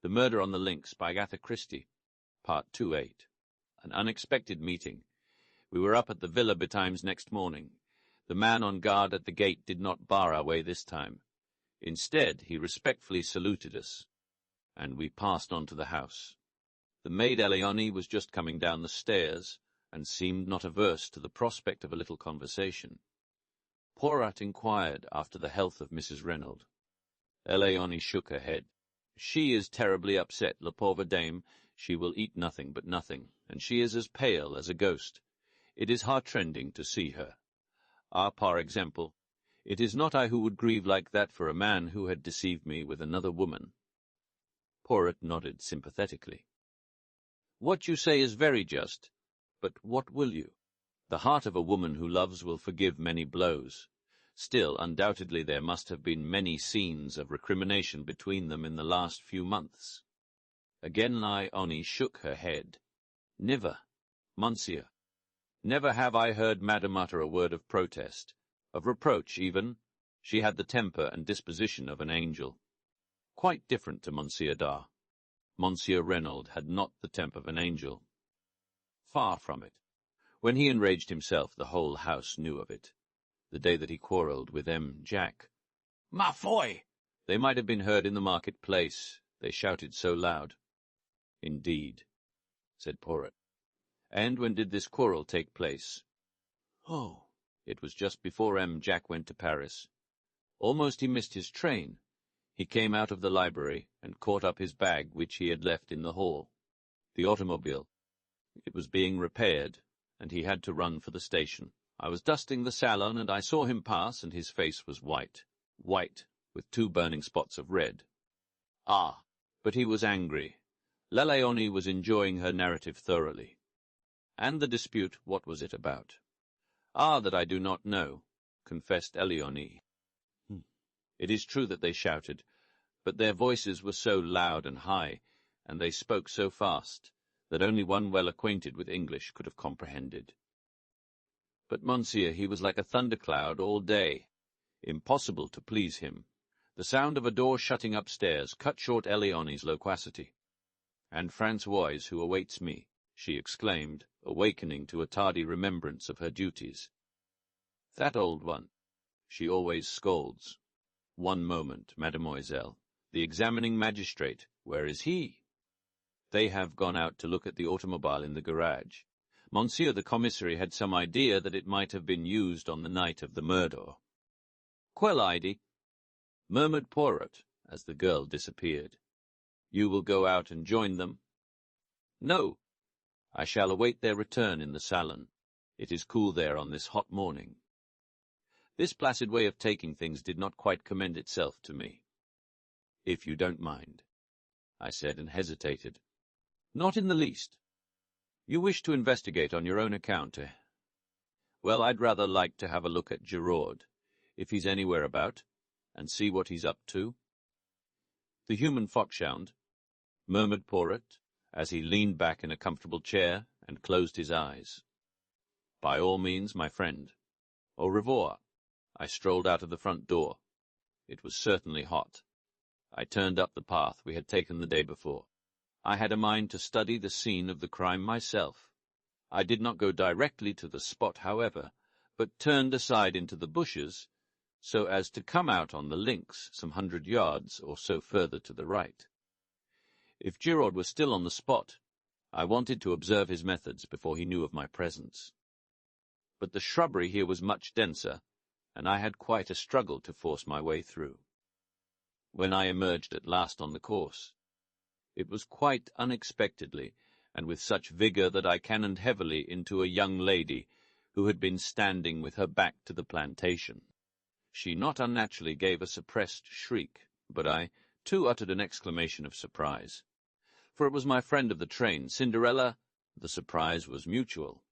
The Murder on the Links by Agatha Christie, Part 28. An unexpected meeting. We were up at the villa betimes next morning. The man on guard at the gate did not bar our way this time. Instead, he respectfully saluted us, and we passed on to the house. The maid Eleone was just coming down the stairs, and seemed not averse to the prospect of a little conversation. Poirot inquired after the health of Mrs. Reynolds. Eleone shook her head. She is terribly upset, la pauvre dame. She will eat nothing but nothing, and she is as pale as a ghost. It is heart-rending to see her. Ah, par exemple, it is not I who would grieve like that for a man who had deceived me with another woman. Poirot nodded sympathetically. What you say is very just, but what will you? The heart of a woman who loves will forgive many blows. Still, undoubtedly there must have been many scenes of recrimination between them in the last few months. Again Eleone shook her head. Never, monsieur. Never have I heard Madame utter a word of protest, of reproach even. She had the temper and disposition of an angel. Quite different to Monsieur Dodd. Monsieur Reynolds had not the temper of an angel. Far from it. When he enraged himself, the whole house knew of it. The day that he quarrelled with Jack. Ma foi! They might have been heard in the market-place. They shouted so loud. Indeed, said Poirot. And when did this quarrel take place? Oh, it was just before Jack went to Paris. Almost he missed his train. He came out of the library and caught up his bag which he had left in the hall. The automobile. It was being repaired, and he had to run for the station. I was dusting the salon, and I saw him pass, and his face was white, with 2 burning spots of red. Ah, but he was angry. Eleone was enjoying her narrative thoroughly. And the dispute, what was it about? Ah, that I do not know, confessed Eleone. It is true that they shouted, but their voices were so loud and high, and they spoke so fast, that only one well acquainted with English could have comprehended. But, monsieur, he was like a thundercloud all day. Impossible to please him. The sound of a door shutting upstairs cut short Eleone's loquacity. And Françoise, who awaits me, she exclaimed, awakening to a tardy remembrance of her duties. That old one. She always scolds. One moment, mademoiselle. The examining magistrate, where is he? They have gone out to look at the automobile in the garage. Monsieur the commissary had some idea that it might have been used on the night of the murder. Quelle idée? Murmured Poirot, as the girl disappeared. You will go out and join them? No. I shall await their return in the salon. It is cool there on this hot morning. This placid way of taking things did not quite commend itself to me. If you don't mind, I said, and hesitated. Not in the least. You wish to investigate on your own account, eh? Well, I'd rather like to have a look at Giraud, if he's anywhere about, and see what he's up to. The human foxhound, murmured Poirot, as he leaned back in a comfortable chair and closed his eyes. By all means, my friend. Au revoir. I strolled out of the front door. It was certainly hot. I turned up the path we had taken the day before. I had a mind to study the scene of the crime myself. I did not go directly to the spot, however, but turned aside into the bushes, so as to come out on the links some 100 yards or so further to the right. If Giraud was still on the spot, I wanted to observe his methods before he knew of my presence. But the shrubbery here was much denser, and I had quite a struggle to force my way through. When I emerged at last on the course, it was quite unexpectedly, and with such vigour that I cannoned heavily into a young lady who had been standing with her back to the plantation. She not unnaturally gave a suppressed shriek, but I, too, uttered an exclamation of surprise. For it was my friend of the train, Cinderella. The surprise was mutual.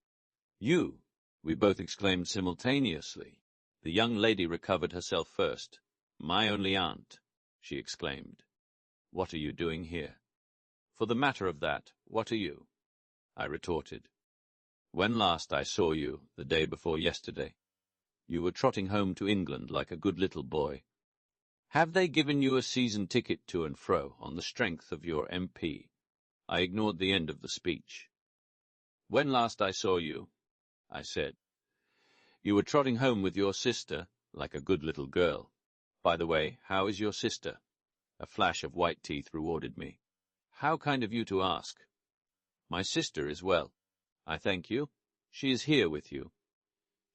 You, we both exclaimed simultaneously. The young lady recovered herself first. My only aunt, she exclaimed. What are you doing here? For the matter of that, what are you? I retorted. When last I saw you, the day before yesterday, you were trotting home to England like a good little boy. Have they given you a season ticket to and fro on the strength of your MP? I ignored the end of the speech. When last I saw you, I said, you were trotting home with your sister, like a good little girl. By the way, how is your sister? A flash of white teeth rewarded me. How kind of you to ask. My sister is well. I thank you. She is here with you.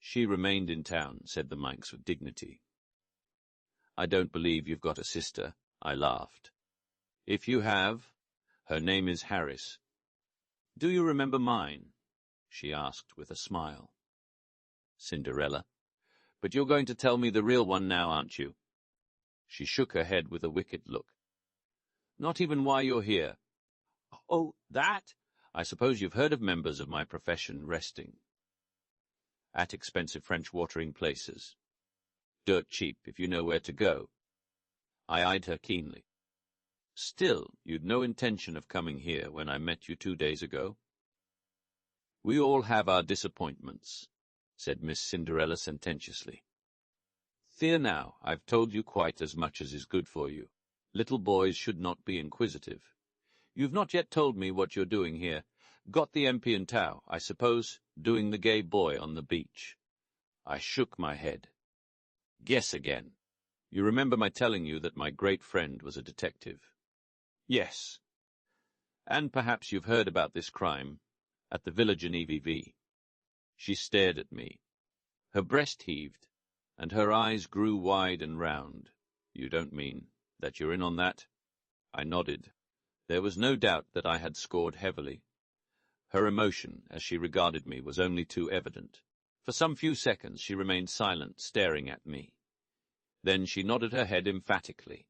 She remained in town, said the Manx with dignity. I don't believe you've got a sister, I laughed. If you have, her name is Harris. Do you remember mine? She asked with a smile. Cinderella. But you're going to tell me the real one now, aren't you? She shook her head with a wicked look. Not even why you're here. Oh, that? I suppose you've heard of members of my profession resting at expensive French watering places. Dirt cheap if you know where to go. I eyed her keenly. Still, you'd no intention of coming here when I met you 2 days ago. We all have our disappointments, said Miss Cinderella sententiously. Fear now, I've told you quite as much as is good for you. Little boys should not be inquisitive. You've not yet told me what you're doing here. Got the MP and Tau, I suppose, doing the gay boy on the beach. I shook my head. Guess again. You remember my telling you that my great friend was a detective? Yes. And perhaps you've heard about this crime at the village in EVV. She stared at me. Her breast heaved, and her eyes grew wide and round. You don't mean that you're in on that? I nodded. There was no doubt that I had scored heavily. Her emotion, as she regarded me, was only too evident. For some few seconds she remained silent, staring at me. Then she nodded her head emphatically.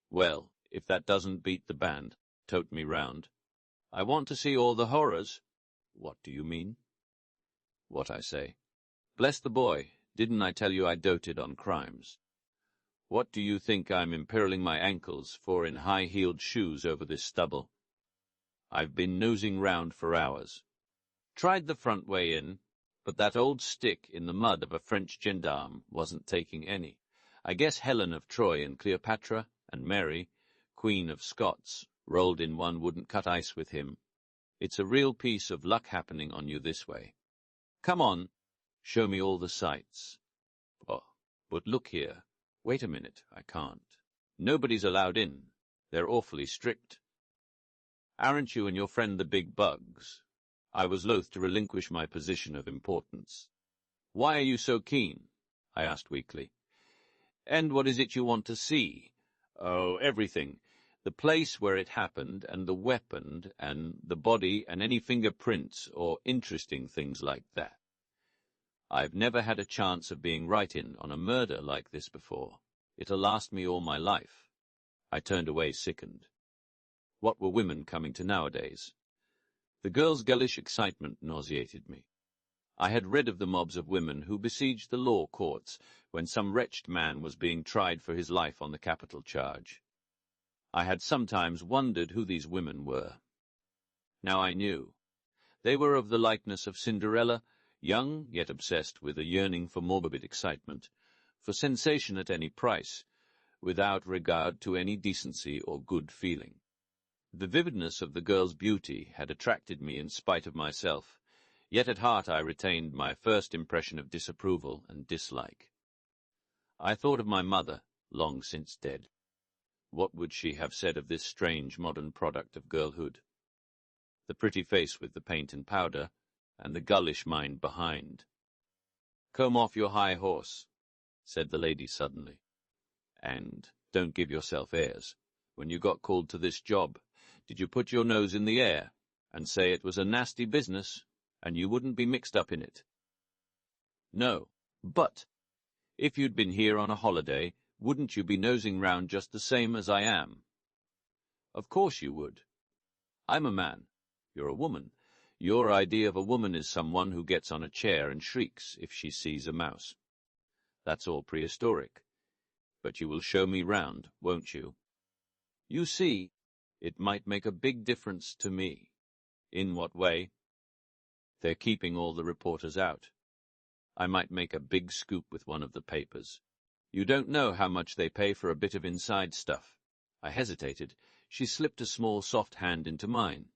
Well, if that doesn't beat the band, tote me round. I want to see all the horrors. What do you mean? What I say. Bless the boy, didn't I tell you I doted on crimes? What do you think I'm imperiling my ankles for in high-heeled shoes over this stubble? I've been nosing round for hours. Tried the front way in, but that old stick in the mud of a French gendarme wasn't taking any. I guess Helen of Troy and Cleopatra and Mary, Queen of Scots, rolled in one wouldn't cut ice with him. It's a real piece of luck happening on you this way. Come on, show me all the sights. Oh, but look here. Wait a minute, I can't. Nobody's allowed in. They're awfully strict. Aren't you and your friend the big bugs? I was loath to relinquish my position of importance. Why are you so keen? I asked weakly. And what is it you want to see? Oh, everything. The place where it happened, and the weapon, and the body, and any fingerprints, or interesting things like that. I've never had a chance of being right in on a murder like this before. It'll last me all my life. I turned away sickened. What were women coming to nowadays? The girl's girlish excitement nauseated me. I had read of the mobs of women who besieged the law courts when some wretched man was being tried for his life on the capital charge. I had sometimes wondered who these women were. Now I knew. They were of the likeness of Cinderella, young yet obsessed with a yearning for morbid excitement, for sensation at any price, without regard to any decency or good feeling. The vividness of the girl's beauty had attracted me in spite of myself, yet at heart I retained my first impression of disapproval and dislike. I thought of my mother, long since dead. What would she have said of this strange modern product of girlhood? The pretty face with the paint and powder, and the gullish mind behind. Comb off your high horse, said the lady suddenly. And don't give yourself airs. When you got called to this job, did you put your nose in the air and say it was a nasty business and you wouldn't be mixed up in it? No, but if you'd been here on a holiday, wouldn't you be nosing round just the same as I am? Of course you would. I'm a man. You're a woman. Your idea of a woman is someone who gets on a chair and shrieks if she sees a mouse. That's all prehistoric. But you will show me round, won't you? You see, it might make a big difference to me. In what way? They're keeping all the reporters out. I might make a big scoop with one of the papers. You don't know how much they pay for a bit of inside stuff." I hesitated. She slipped a small soft hand into mine.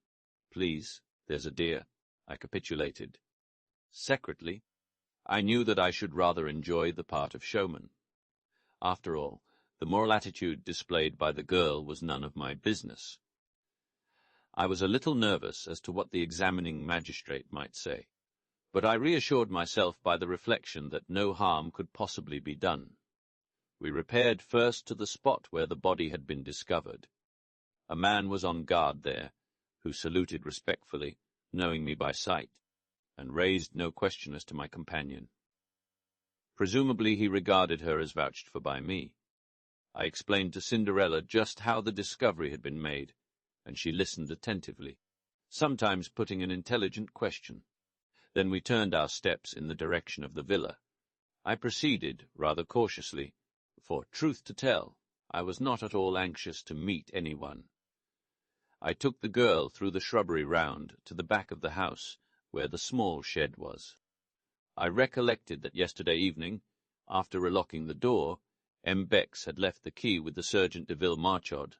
"Please, there's a dear," I capitulated. Secretly, I knew that I should rather enjoy the part of showman. After all, the moral attitude displayed by the girl was none of my business. I was a little nervous as to what the examining magistrate might say, but I reassured myself by the reflection that no harm could possibly be done. We repaired first to the spot where the body had been discovered. A man was on guard there, who saluted respectfully, knowing me by sight, and raised no question as to my companion. Presumably he regarded her as vouched for by me. I explained to Cinderella just how the discovery had been made, and she listened attentively, sometimes putting an intelligent question. Then we turned our steps in the direction of the villa. I proceeded, rather cautiously, for, truth to tell, I was not at all anxious to meet anyone. I took the girl through the shrubbery round to the back of the house, where the small shed was. I recollected that yesterday evening, after relocking the door, M. Bex had left the key with the Sergeant de Ville-Marchod,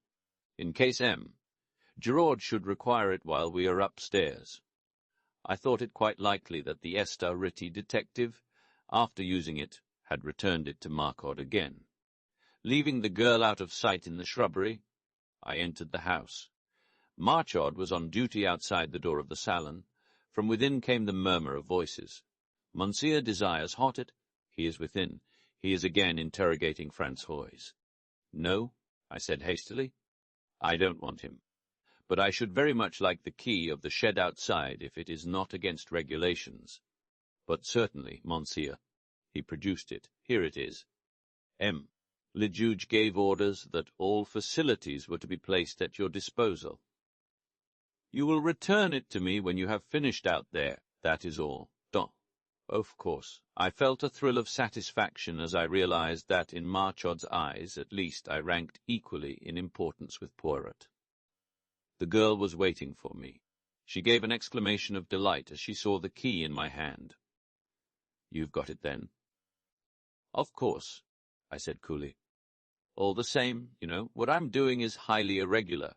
in case Gerard should require it while we are upstairs. I thought it quite likely that the Esta Ritti detective, after using it, had returned it to Marchod again. Leaving the girl out of sight in the shrubbery, I entered the house. Marchod was on duty outside the door of the salon. From within came the murmur of voices. "Monsieur desires Hottet. He is within. He is again interrogating Francois." "No," I said hastily. "I don't want him. But I should very much like the key of the shed outside if it is not against regulations." "But certainly, monsieur." He produced it. "Here it is. Le juge gave orders that all facilities were to be placed at your disposal. You will return it to me when you have finished out there, that is all. Don." Of course, I felt a thrill of satisfaction as I realized that in Marchod's eyes, at least, I ranked equally in importance with Poirot. The girl was waiting for me. She gave an exclamation of delight as she saw the key in my hand. "You've got it, then?" "Of course," I said coolly. "All the same, you know, what I'm doing is highly irregular.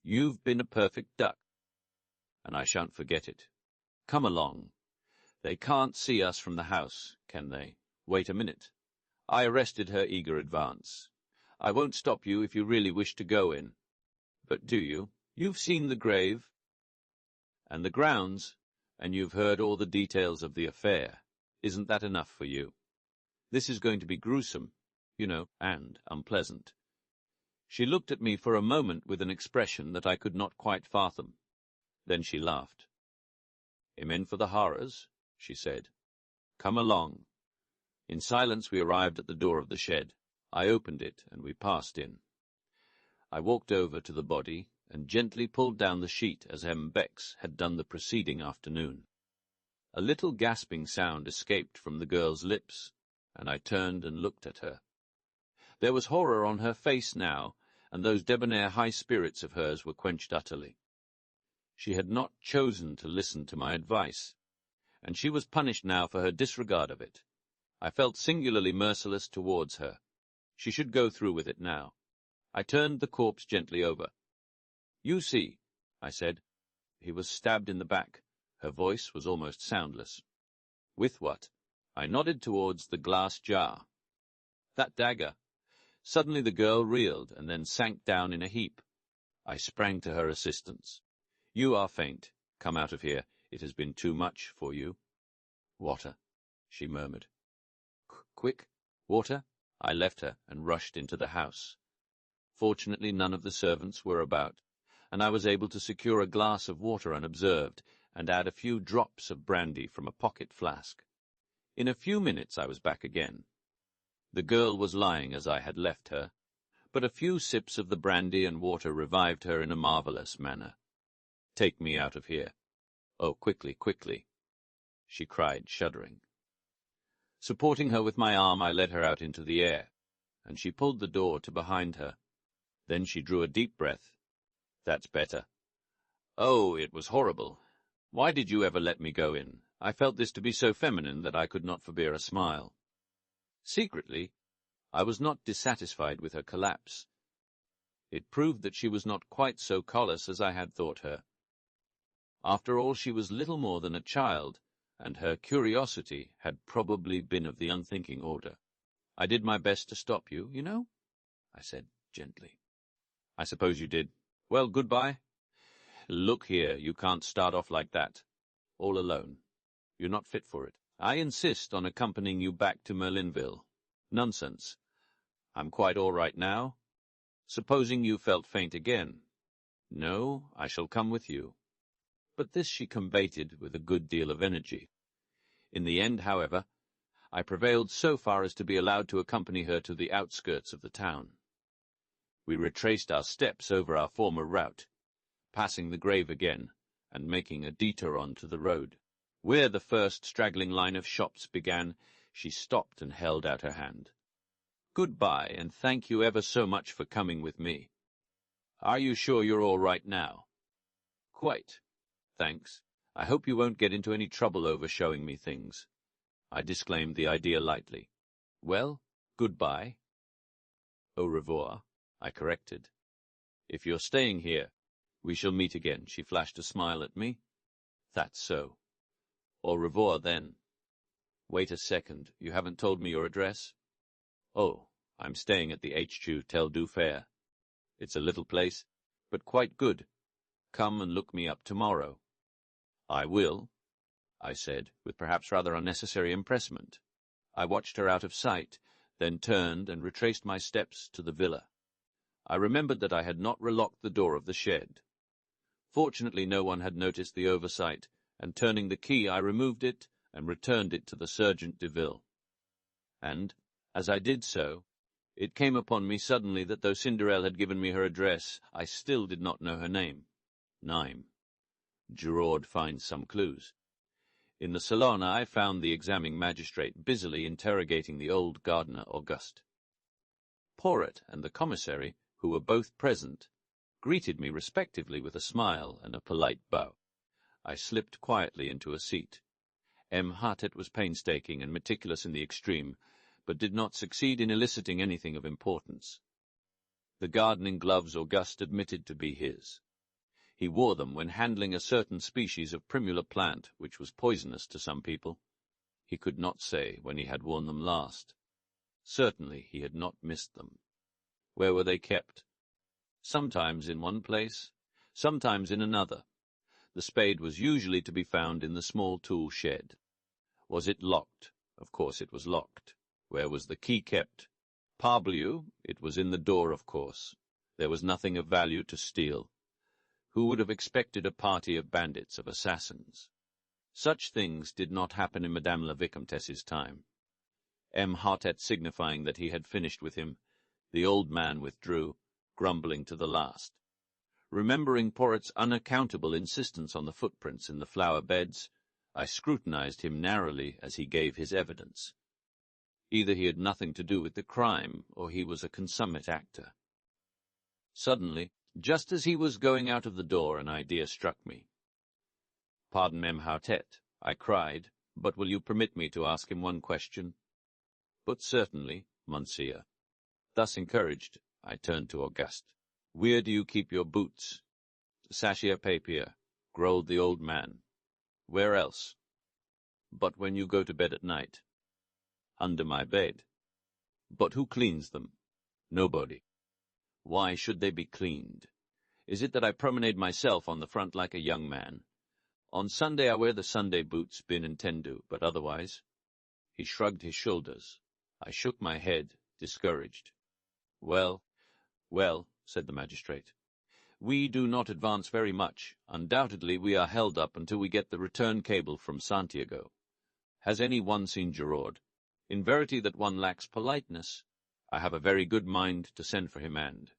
You've been a perfect duck, and I shan't forget it. Come along. They can't see us from the house, can they? Wait a minute." I arrested her eager advance. "I won't stop you if you really wish to go in. But do you? You've seen the grave and the grounds, and you've heard all the details of the affair. Isn't that enough for you? This is going to be gruesome, you know, and unpleasant." She looked at me for a moment with an expression that I could not quite fathom. Then she laughed. "Amen for the horrors," she said. "Come along." In silence we arrived at the door of the shed. I opened it, and we passed in. I walked over to the body and gently pulled down the sheet as M. Bex had done the preceding afternoon. A little gasping sound escaped from the girl's lips, and I turned and looked at her. There was horror on her face now, and those debonair high spirits of hers were quenched utterly. She had not chosen to listen to my advice, and she was punished now for her disregard of it. I felt singularly merciless towards her. She should go through with it now. I turned the corpse gently over. "You see," I said. "He was stabbed in the back." Her voice was almost soundless. "With what?" I nodded towards the glass jar. "That dagger." Suddenly the girl reeled and then sank down in a heap. I sprang to her assistance. "You are faint. Come out of here. It has been too much for you." "Water," she murmured. "Quick, water." I left her and rushed into the house. Fortunately, none of the servants were about, and I was able to secure a glass of water unobserved and add a few drops of brandy from a pocket flask. In a few minutes I was back again. The girl was lying as I had left her, but a few sips of the brandy and water revived her in a marvelous manner. "Take me out of here. Oh, quickly, quickly," she cried, shuddering. Supporting her with my arm, I led her out into the air, and she pulled the door to behind her. Then she drew a deep breath. "That's better." "Oh, it was horrible. Why did you ever let me go in?" I felt this to be so feminine that I could not forbear a smile. Secretly, I was not dissatisfied with her collapse. It proved that she was not quite so callous as I had thought her. After all, she was little more than a child, and her curiosity had probably been of the unthinking order. "I did my best to stop you, you know," I said gently. "I suppose you did. Well, goodbye." "Look here, you can't start off like that, all alone. You're not fit for it. I insist on accompanying you back to Merlinville." "Nonsense. I'm quite all right now. Supposing you felt faint again." "No, I shall come with you." But this she combated with a good deal of energy. In the end, however, I prevailed so far as to be allowed to accompany her to the outskirts of the town. We retraced our steps over our former route, passing the grave again, and making a detour on to the road. Where the first straggling line of shops began, she stopped and held out her hand. "Goodbye, and thank you ever so much for coming with me. Are you sure you're all right now?" "Quite, thanks. I hope you won't get into any trouble over showing me things." I disclaimed the idea lightly. "Well, goodbye." "Au revoir," I corrected. "If you're staying here, we shall meet again." She flashed a smile at me. "That's so. Au revoir, then. Wait a second, you haven't told me your address?" "Oh, I'm staying at the Hotel du Fer. It's a little place, but quite good. Come and look me up tomorrow." "I will," I said, with perhaps rather unnecessary empressement. I watched her out of sight, then turned and retraced my steps to the villa. I remembered that I had not relocked the door of the shed. Fortunately, no one had noticed the oversight, and turning the key, I removed it and returned it to the Sergeant de Ville. And, as I did so, it came upon me suddenly that though Cinderelle had given me her address, I still did not know her name. Nime. Gerard finds some clues. In the salon I found the examining magistrate busily interrogating the old gardener Auguste. Poirot and the commissary, who were both present, greeted me respectively with a smile and a polite bow. I slipped quietly into a seat. Hartet was painstaking and meticulous in the extreme, but did not succeed in eliciting anything of importance. The gardening gloves Auguste admitted to be his. He wore them when handling a certain species of primula plant, which was poisonous to some people. He could not say when he had worn them last. Certainly he had not missed them. Where were they kept? Sometimes in one place, sometimes in another. The spade was usually to be found in the small tool shed. Was it locked? Of course it was locked. Where was the key kept? Parbleu, it was in the door, of course. There was nothing of value to steal. Who would have expected a party of bandits, of assassins? Such things did not happen in Madame la Vicomtesse's time. Hartet signifying that he had finished with him, the old man withdrew, grumbling to the last. Remembering Poirot's unaccountable insistence on the footprints in the flower beds, I scrutinized him narrowly as he gave his evidence. Either he had nothing to do with the crime, or he was a consummate actor. Suddenly, just as he was going out of the door, an idea struck me. "Pardon, Mem Hartet," I cried, "but will you permit me to ask him one question?" "But certainly, Monsieur." Thus encouraged, I turned to Auguste. "Where do you keep your boots?" "Sachet papier," growled the old man. "Where else?" "But when you go to bed at night." "Under my bed." "But who cleans them?" "Nobody." "Why should they be cleaned? Is it that I promenade myself on the front like a young man? On Sunday I wear the Sunday boots, bin and tendu, but otherwise—" He shrugged his shoulders. I shook my head, discouraged. "Well, well," said the magistrate. "We do not advance very much. Undoubtedly we are held up until we get the return cable from Santiago. Has any one seen Gerard? In verity that one lacks politeness. I have a very good mind to send for him, and—"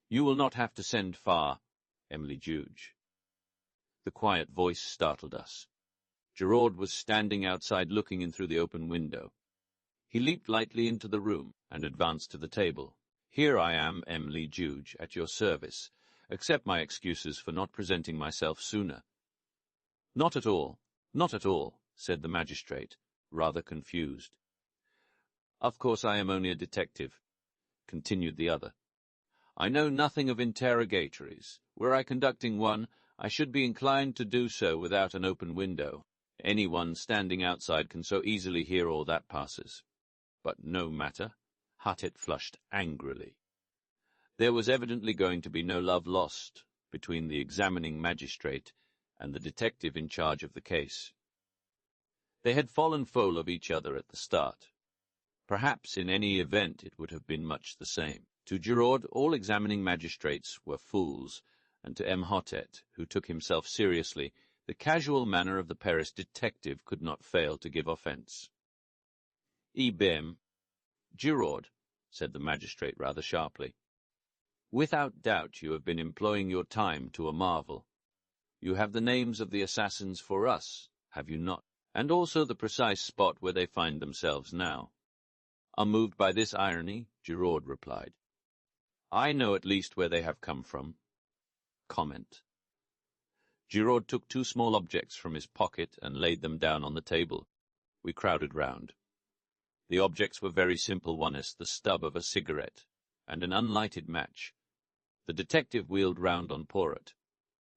"You will not have to send far, Emily Juge." The quiet voice startled us. Gerard was standing outside looking in through the open window. He leaped lightly into the room and advanced to the table. "Here I am, Emily Juge, at your service. Accept my excuses for not presenting myself sooner." "Not at all, not at all," said the magistrate, rather confused. "Of course I am only a detective," continued the other. "I know nothing of interrogatories. Were I conducting one, I should be inclined to do so without an open window. Anyone standing outside can so easily hear all that passes. But no matter." Huttet flushed angrily. There was evidently going to be no love lost between the examining magistrate and the detective in charge of the case. They had fallen foul of each other at the start. Perhaps in any event it would have been much the same. To Giraud, all examining magistrates were fools, and to M. Huttet, who took himself seriously, the casual manner of the Paris detective could not fail to give offence. "Ibem, Giraud," said the magistrate rather sharply. "Without doubt you have been employing your time to a marvel. You have the names of the assassins for us, have you not? And also the precise spot where they find themselves now." Unmoved by this irony, Giraud replied, "I know at least where they have come from." Comment. Giraud took two small objects from his pocket and laid them down on the table. We crowded round. The objects were very simple ones, the stub of a cigarette and an unlighted match. The detective wheeled round on Poirot.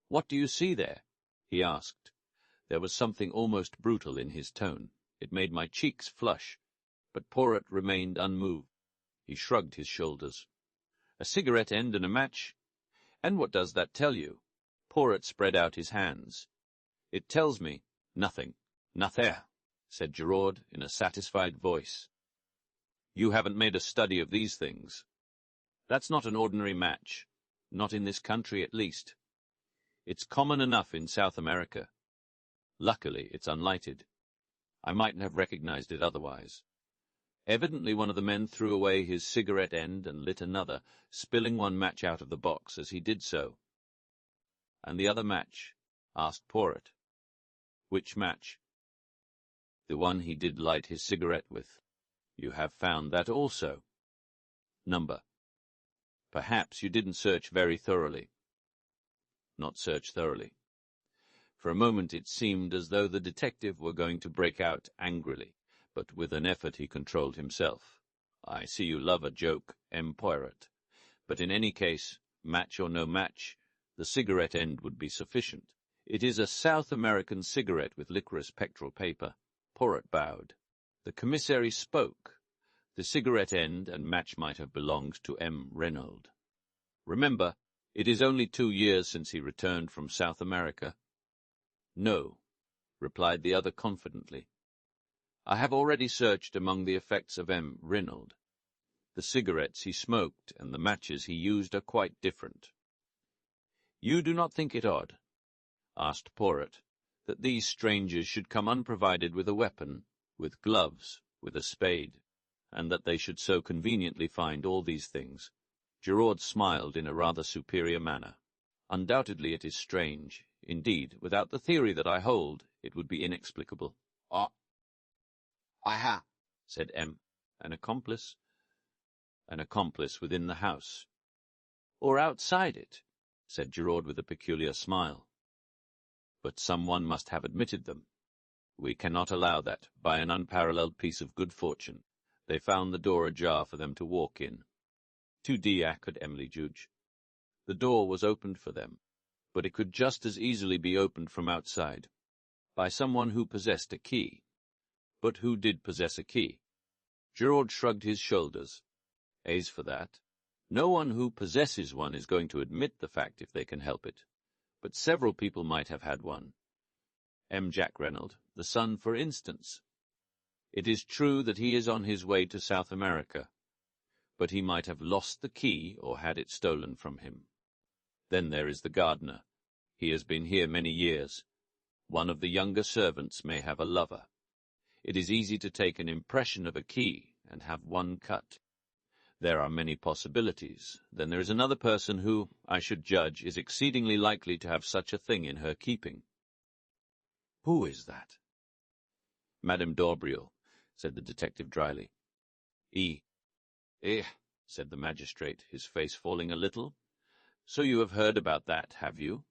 "What do you see there?" he asked. There was something almost brutal in his tone. It made my cheeks flush, but Poirot remained unmoved. He shrugged his shoulders. "A cigarette end and a match? And what does that tell you?" Poirot spread out his hands. "It tells me nothing." "Nothing," said Giraud in a satisfied voice. "You haven't made a study of these things. That's not an ordinary match. Not in this country, at least. It's common enough in South America. Luckily, it's unlighted. I mightn't have recognized it otherwise." Evidently one of the men threw away his cigarette end and lit another, spilling one match out of the box as he did so. "And the other match?" asked Poirot. "Which match?" "The one he did light his cigarette with. You have found that also." "Number?" "Perhaps you didn't search very thoroughly." "Not search thoroughly." For a moment it seemed as though the detective were going to break out angrily, but with an effort he controlled himself. "I see you love a joke, M. Poirot. But in any case, match or no match, the cigarette end would be sufficient. It is a South American cigarette with licorice pectoral paper." Poirot bowed. The commissary spoke. The cigarette end and match might have belonged to M. Renaud. "Remember, it is only 2 years since he returned from South America." "No," replied the other confidently. "I have already searched among the effects of M. Renaud. The cigarettes he smoked and the matches he used are quite different." "You do not think it odd," asked Poirot, "that these strangers should come unprovided with a weapon, with gloves, with a spade, and that they should so conveniently find all these things?" Giraud smiled in a rather superior manner. "Undoubtedly it is strange. Indeed, without the theory that I hold, it would be inexplicable." "Aha," said M. "An accomplice?" "An accomplice within the house." "Or outside it," said Giraud with a peculiar smile. "But someone must have admitted them. We cannot allow that, by an unparalleled piece of good fortune, they found the door ajar for them to walk in." "Tu dis, could Emily judge?" "The door was opened for them, but it could just as easily be opened from outside, by someone who possessed a key." "But who did possess a key?" Giraud shrugged his shoulders. "As for that, no one who possesses one is going to admit the fact if they can help it. But several people might have had one. M. Jack Renaud, the son, for instance. It is true that he is on his way to South America, but he might have lost the key or had it stolen from him. Then there is the gardener. He has been here many years. One of the younger servants may have a lover. It is easy to take an impression of a key and have one cut. There are many possibilities. Then there is another person who, I should judge, is exceedingly likely to have such a thing in her keeping." "Who is that?" "Madame d'Aubriel," said the detective dryly. "Eh," said the magistrate, his face falling a little. "So you have heard about that, have you?"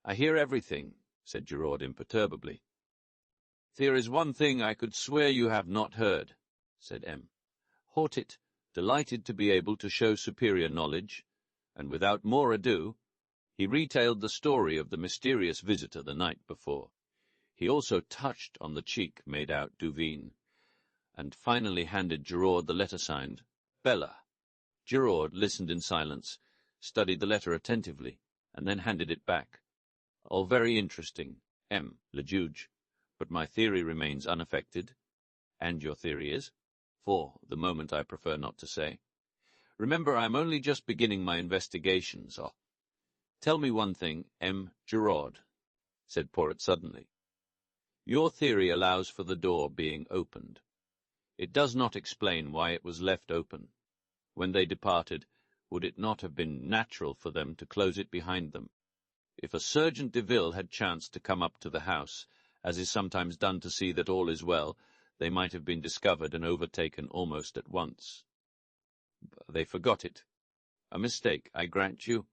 "I hear everything," said Giraud imperturbably. "There is one thing I could swear you have not heard," said M. Hortet, delighted to be able to show superior knowledge, and without more ado, he retailed the story of the mysterious visitor the night before. He also touched on the cheek made out Duveen, and finally handed Giraud the letter signed Bella. Giraud listened in silence, studied the letter attentively, and then handed it back. All very interesting, M. le Juge, but my theory remains unaffected. And your theory is? For the moment I prefer not to say. Remember, I am only just beginning my investigations. Oh. Tell me one thing, M. Giraud, said Poirot suddenly. Your theory allows for the door being opened. It does not explain why it was left open. When they departed, would it not have been natural for them to close it behind them? If a Sergeant de Ville had chanced to come up to the house, as is sometimes done to see that all is well, they might have been discovered and overtaken almost at once. They forgot it. A mistake, I grant you.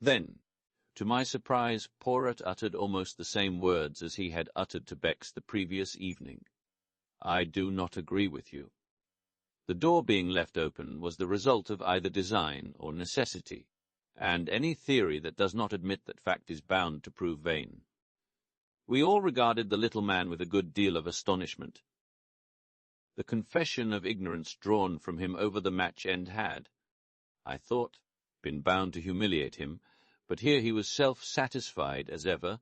Then, to my surprise, Poirot uttered almost the same words as he had uttered to Bex the previous evening. I do not agree with you. The door being left open was the result of either design or necessity, and any theory that does not admit that fact is bound to prove vain. We all regarded the little man with a good deal of astonishment. The confession of ignorance drawn from him over the match-end had, I thought, been bound to humiliate him, but here he was self-satisfied as ever,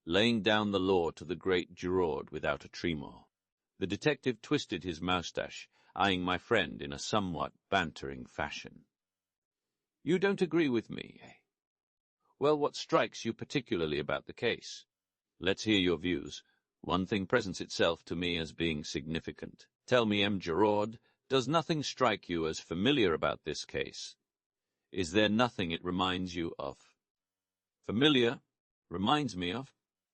laying down the law to the great Giraud without a tremor. The detective twisted his moustache, eyeing my friend in a somewhat bantering fashion. You don't agree with me, eh? Well, what strikes you particularly about the case? Let's hear your views. One thing presents itself to me as being significant. Tell me, M. Giraud, does nothing strike you as familiar about this case? Is there nothing it reminds you of? Familiar? Reminds me of?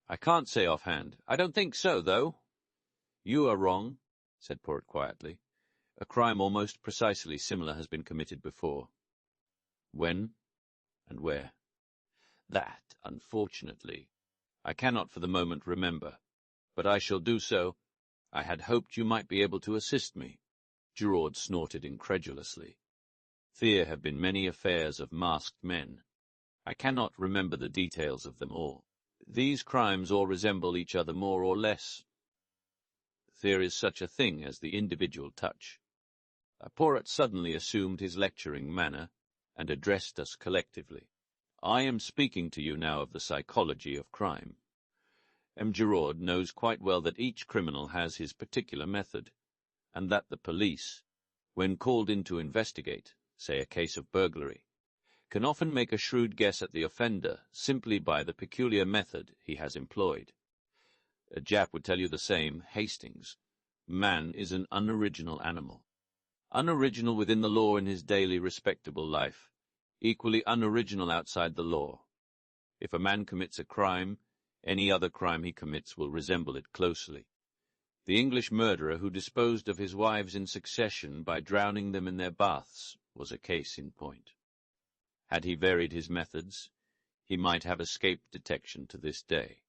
I can't say offhand. I don't think so, though. You are wrong, said Poirot quietly. A crime almost precisely similar has been committed before. When and where? That, unfortunately, I cannot for the moment remember, but I shall do so. I had hoped you might be able to assist me. Giraud snorted incredulously. There have been many affairs of masked men. I cannot remember the details of them all. These crimes all resemble each other more or less. There is such a thing as the individual touch. Poirot suddenly assumed his lecturing manner and addressed us collectively. I am speaking to you now of the psychology of crime. M. Giraud knows quite well that each criminal has his particular method, and that the police, when called in to investigate, say a case of burglary, can often make a shrewd guess at the offender simply by the peculiar method he has employed. A Jap would tell you the same, Hastings. Man is an unoriginal animal. Unoriginal within the law in his daily respectable life, equally unoriginal outside the law. If a man commits a crime, any other crime he commits will resemble it closely. The English murderer who disposed of his wives in succession by drowning them in their baths was a case in point. Had he varied his methods, he might have escaped detection to this day.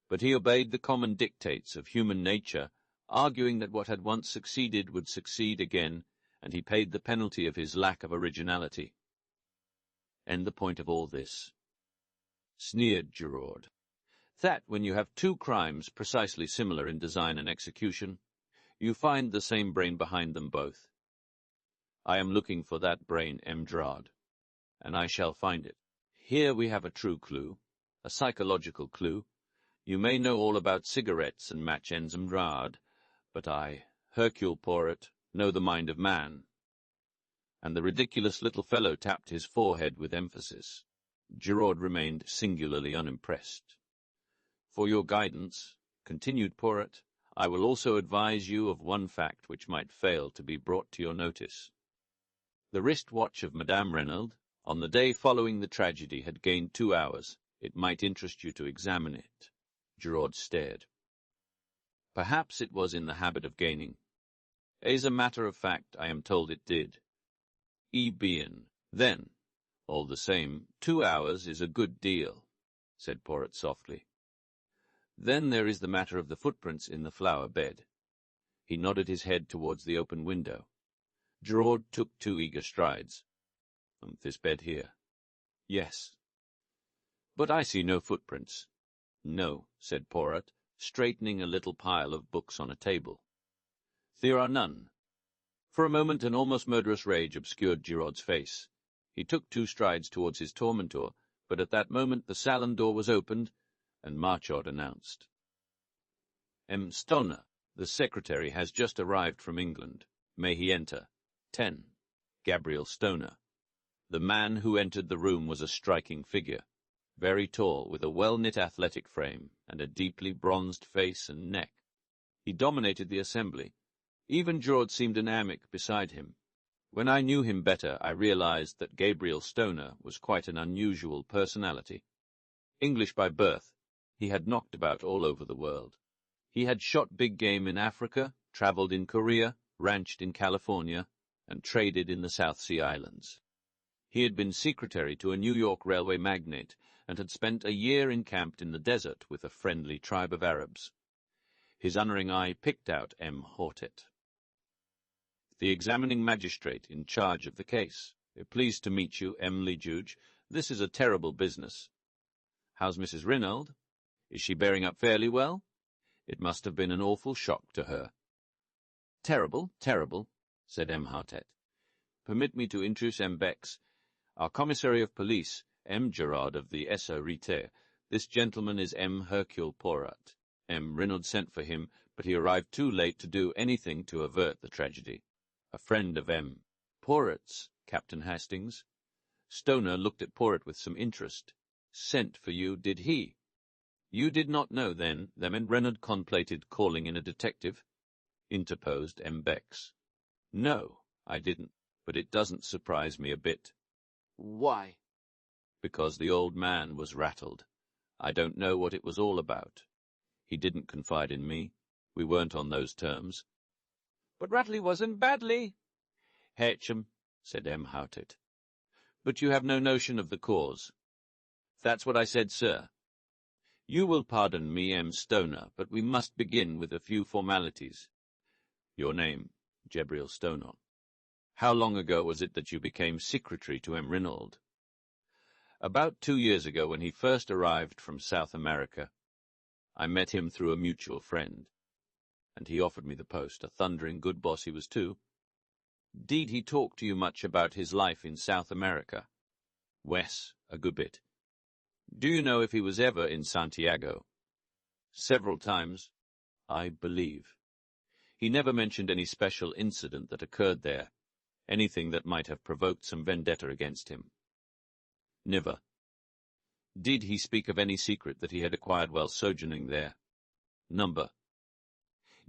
But he obeyed the common dictates of human nature, arguing that what had once succeeded would succeed again, and he paid the penalty of his lack of originality. And the point of all this, sneered Giraud, that when you have two crimes precisely similar in design and execution, you find the same brain behind them both. I am looking for that brain, M. Giraud, and I shall find it. Here we have a true clue, a psychological clue. You may know all about cigarettes and match-ends, M. Giraud, but I, Hercule Poirot, know the mind of man. And the ridiculous little fellow tapped his forehead with emphasis. Giraud remained singularly unimpressed. For your guidance, continued Poirot, I will also advise you of one fact which might fail to be brought to your notice. The wrist-watch of Madame Renaud, on the day following the tragedy, had gained 2 hours. It might interest you to examine it. Giraud stared. Perhaps it was in the habit of gaining. As a matter of fact, I am told it did. Bien. Then, all the same, 2 hours is a good deal, said Poirot softly. Then there is the matter of the footprints in the flower bed. He nodded his head towards the open window. Gerard took 2 eager strides. This bed here. Yes. But I see no footprints. No, said Poirot, straightening a little pile of books on a table. There are none. For a moment an almost murderous rage obscured Gerard's face. He took 2 strides towards his tormentor, but at that moment the salon door was opened, and Marchard announced. M. Stoner, the secretary, has just arrived from England. May he enter? 10. Gabriel Stoner. The man who entered the room was a striking figure, very tall, with a well-knit athletic frame, and a deeply bronzed face and neck. He dominated the assembly. Even Gerard seemed anemic beside him. When I knew him better, I realized that Gabriel Stoner was quite an unusual personality. English by birth, he had knocked about all over the world. He had shot big game in Africa, traveled in Korea, ranched in California, and traded in the South Sea Islands. He had been secretary to a New York railway magnate, and had spent a year encamped in the desert with a friendly tribe of Arabs. His unerring eye picked out M. Hortet. The examining magistrate in charge of the case. Pleased to meet you, M. Le Juge. This is a terrible business. How's Mrs. Reynolds? Is she bearing up fairly well? It must have been an awful shock to her. Terrible, terrible, said M. Hortet. Permit me to introduce M. Bex, our commissary of police, M. Gerard of the SORT. This gentleman is M. Hercule Poirot. M. Reynolds sent for him, but he arrived too late to do anything to avert the tragedy. A friend of M. Poirot's, Captain Hastings. Stoner looked at Poirot with some interest. Sent for you, did he? You did not know, then, that Reynolds contemplated calling in a detective? Interposed M. Bex. No, I didn't, but it doesn't surprise me a bit. Why? Because the old man was rattled. I don't know what it was all about. He didn't confide in me. We weren't on those terms. But Rattley wasn't badly. Hatcham, said M. Hortet. But you have no notion of the cause. That's what I said, sir. You will pardon me, M. Stoner, but we must begin with a few formalities. Your name, Gabriel Stoner. How long ago was it that you became secretary to M. Reynolds? About 2 years ago, when he first arrived from South America. I met him through a mutual friend, and he offered me the post. A thundering good boss he was, too. Did he talk to you much about his life in South America? Wes, a good bit. Do you know if he was ever in Santiago? Several times, I believe. He never mentioned any special incident that occurred there, anything that might have provoked some vendetta against him. Never. Did he speak of any secret that he had acquired while sojourning there? Number.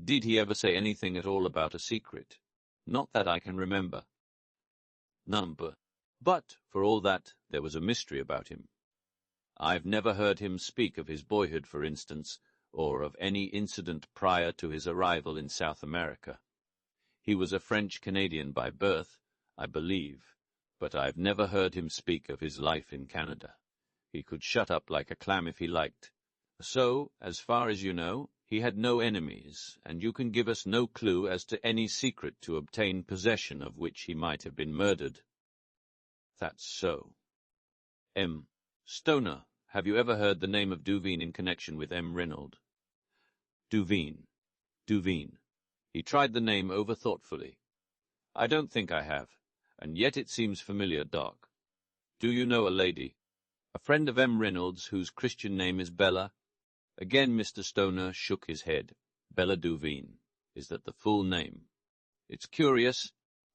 Did he ever say anything at all about a secret? Not that I can remember. Number. But, for all that, there was a mystery about him. I've never heard him speak of his boyhood, for instance, or of any incident prior to his arrival in South America. He was a French-Canadian by birth, I believe, but I've never heard him speak of his life in Canada. He could shut up like a clam if he liked. So, as far as you know, he had no enemies, and you can give us no clue as to any secret to obtain possession of which he might have been murdered. That's so. M. Stoner, have you ever heard the name of Duveen in connection with M. Reynolds? Duveen. He tried the name over thoughtfully. I don't think I have, and yet it seems familiar, Doc. Do you know a lady, a friend of M. Reynolds, whose Christian name is Bella? Again Mr. Stoner shook his head. Bella Duveen. Is that the full name? It's curious.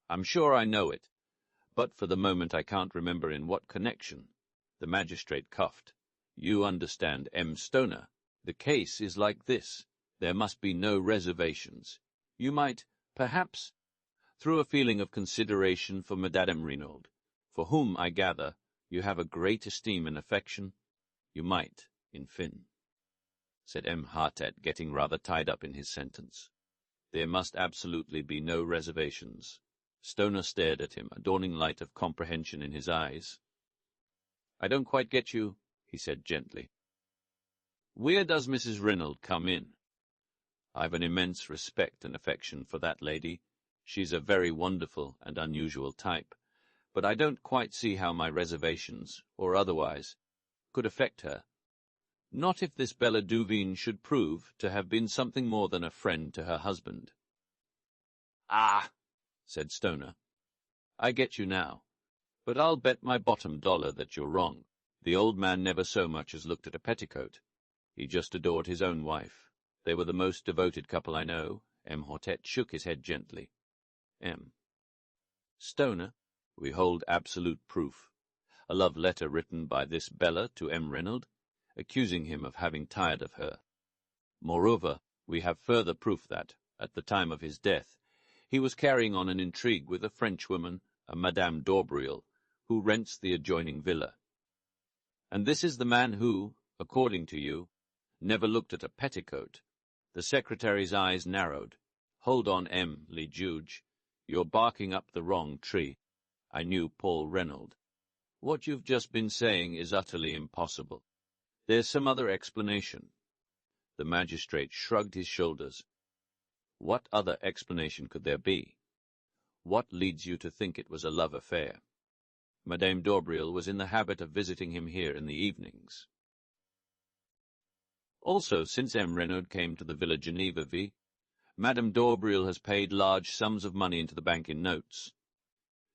I'm sure I know it, but for the moment I can't remember in what connection. The magistrate coughed. You understand, M. Stoner. The case is like this. There must be no reservations. You might, perhaps, through a feeling of consideration for Madame Reynolds, for whom, I gather, you have a great esteem and affection, you might, in fin, said M. Hortet, getting rather tied up in his sentence. There must absolutely be no reservations. Stoner stared at him, a dawning light of comprehension in his eyes. I don't quite get you, he said gently. Where does Mrs. Reynolds come in? I've an immense respect and affection for that lady. She's a very wonderful and unusual type, but I don't quite see how my reservations, or otherwise, could affect her. Not if this Bella Duveen should prove to have been something more than a friend to her husband. "Ah," said Stoner, "I get you now, but I'll bet my bottom dollar that you're wrong. The old man never so much as looked at a petticoat. He just adored his own wife. They were the most devoted couple I know." Hortet shook his head gently. Stoner, we hold absolute proof. A love letter written by this Bella to Reynolds, accusing him of having tired of her. Moreover, we have further proof that, at the time of his death, he was carrying on an intrigue with a Frenchwoman, a Madame d'Aubriel, who rents the adjoining villa. And this is the man who, according to you, never looked at a petticoat. The secretary's eyes narrowed. "Hold on, le Juge. You're barking up the wrong tree. I knew Paul Reynolds. What you've just been saying is utterly impossible. There's some other explanation." The magistrate shrugged his shoulders. "What other explanation could there be? What leads you to think it was a love affair? Madame d'Aubriel was in the habit of visiting him here in the evenings. Also, since Reynolds came to the Villa Geneva V, Madame d'Aubriel has paid large sums of money into the bank in notes.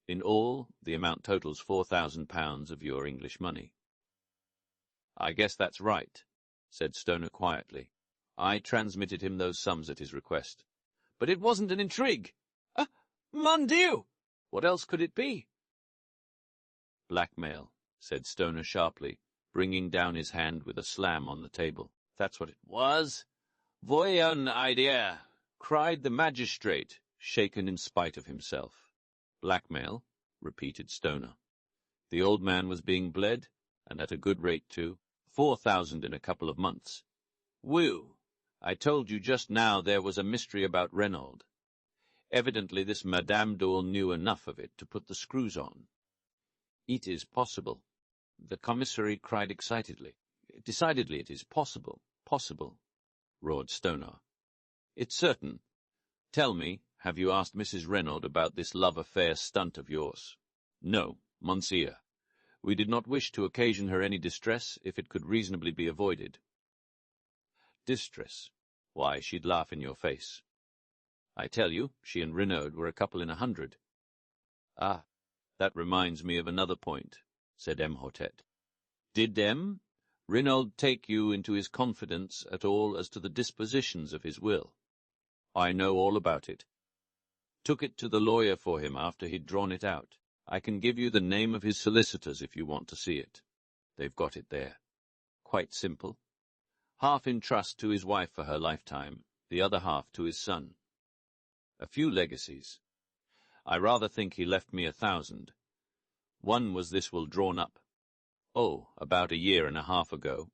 In all, the amount totals £4,000 of your English money." "I guess that's right," said Stoner quietly. "I transmitted him those sums at his request." "But it wasn't an intrigue! Mon Dieu! What else could it be?" "Blackmail," said Stoner sharply, bringing down his hand with a slam on the table. "That's what it was." "Voyons idea!" cried the magistrate, shaken in spite of himself. "Blackmail," repeated Stoner. "The old man was being bled, and at a good rate, too. 4,000 in a couple of months. Whew! I told you just now there was a mystery about Reynolds. Evidently this Madame d'Aubriel knew enough of it to put the screws on." "It is possible," the commissary cried excitedly. "Decidedly it is possible. Possible," roared Stoner. "It's certain. Tell me, have you asked Mrs. Reynolds about this love affair stunt of yours?" "No, monsieur. We did not wish to occasion her any distress if it could reasonably be avoided." "Distress? Why, she'd laugh in your face. I tell you, she and Reynolds were a couple in 100. "Ah, that reminds me of another point," said Hortet. "Did Reynolds take you into his confidence at all as to the dispositions of his will?" "I know all about it. Took it to the lawyer for him after he'd drawn it out. I can give you the name of his solicitors if you want to see it. They've got it there. Quite simple. Half in trust to his wife for her lifetime, the other half to his son. A few legacies. I rather think he left me 1,000. One was this will drawn up. About a year and a half ago.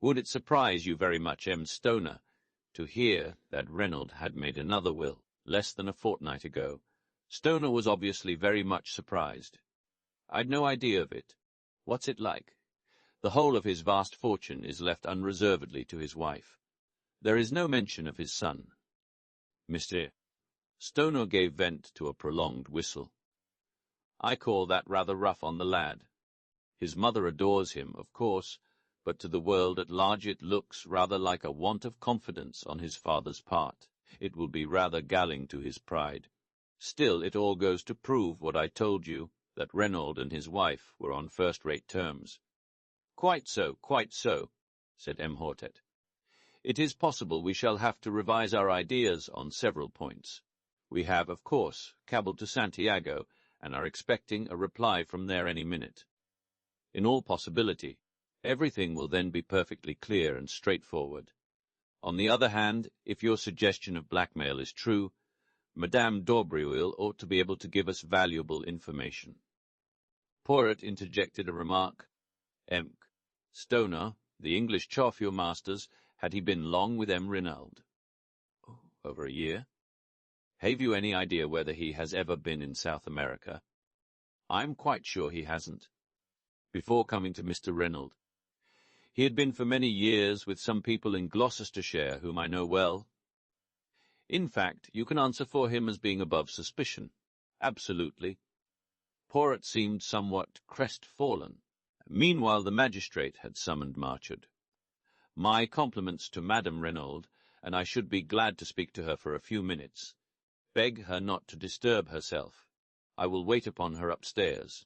Would it surprise you very much, Stoner, to hear that Reynolds had made another will less than a fortnight ago?" Stoner was obviously very much surprised. "I'd no idea of it. What's it like?" "The whole of his vast fortune is left unreservedly to his wife. There is no mention of his son." "Monsieur." Stoner gave vent to a prolonged whistle. "I call that rather rough on the lad. His mother adores him, of course, but to the world at large it looks rather like a want of confidence on his father's part. It will be rather galling to his pride. Still, it all goes to prove what I told you, that Reynolds and his wife were on first-rate terms." Quite so," said Hortet. "It is possible we shall have to revise our ideas on several points. We have, of course, cabled to Santiago, and are expecting a reply from there any minute. In all possibility, everything will then be perfectly clear and straightforward. On the other hand, if your suggestion of blackmail is true, Madame d'Aubriel ought to be able to give us valuable information." Poirot interjected a remark. Stoner, the English chaff your masters, had he been long with Reynolds?" "Over a year." "Have you any idea whether he has ever been in South America?" "I'm quite sure he hasn't." "Before coming to Mr. Reynolds?" He had been for many years with some people in Gloucestershire whom I know well. In fact, you can answer for him as being above suspicion. Absolutely. Poirot seemed somewhat crestfallen. Meanwhile the magistrate had summoned Marchard. My compliments to Madame Renaud, and I should be glad to speak to her for a few minutes. Beg her not to disturb herself. I will wait upon her upstairs.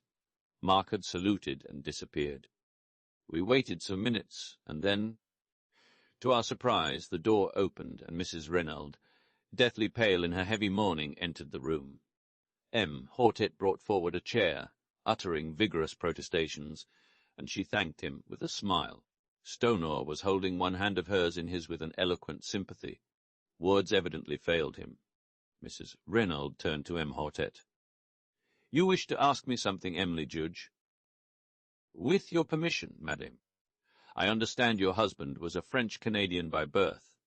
Marchard saluted and disappeared. We waited some minutes, and then, to our surprise, the door opened, and Mrs. Renaud, deathly pale in her heavy mourning, entered the room. Hortet brought forward a chair, uttering vigorous protestations, and she thanked him with a smile. Stonor was holding one hand of hers in his with an eloquent sympathy. Words evidently failed him. Mrs. Renaud turned to Hortet. "You wish to ask me something, Emily Judge?" "With your permission, madame. I understand your husband was a French-Canadian by birth.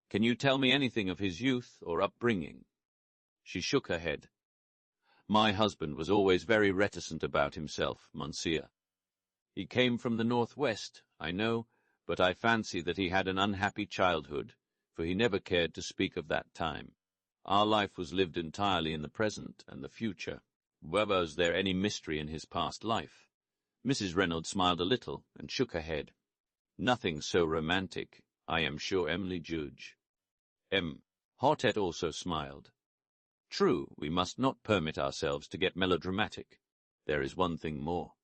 Can you tell me anything of his youth or upbringing?" She shook her head. "My husband was always very reticent about himself, monsieur. He came from the northwest, I know, but I fancy that he had an unhappy childhood, for he never cared to speak of that time. Our life was lived entirely in the present and the future. Was there any mystery in his past life?" Mrs. Renaud smiled a little and shook her head. "Nothing so romantic, I am sure, Emily Judge." Hortet also smiled. "True, we must not permit ourselves to get melodramatic. There is one thing more."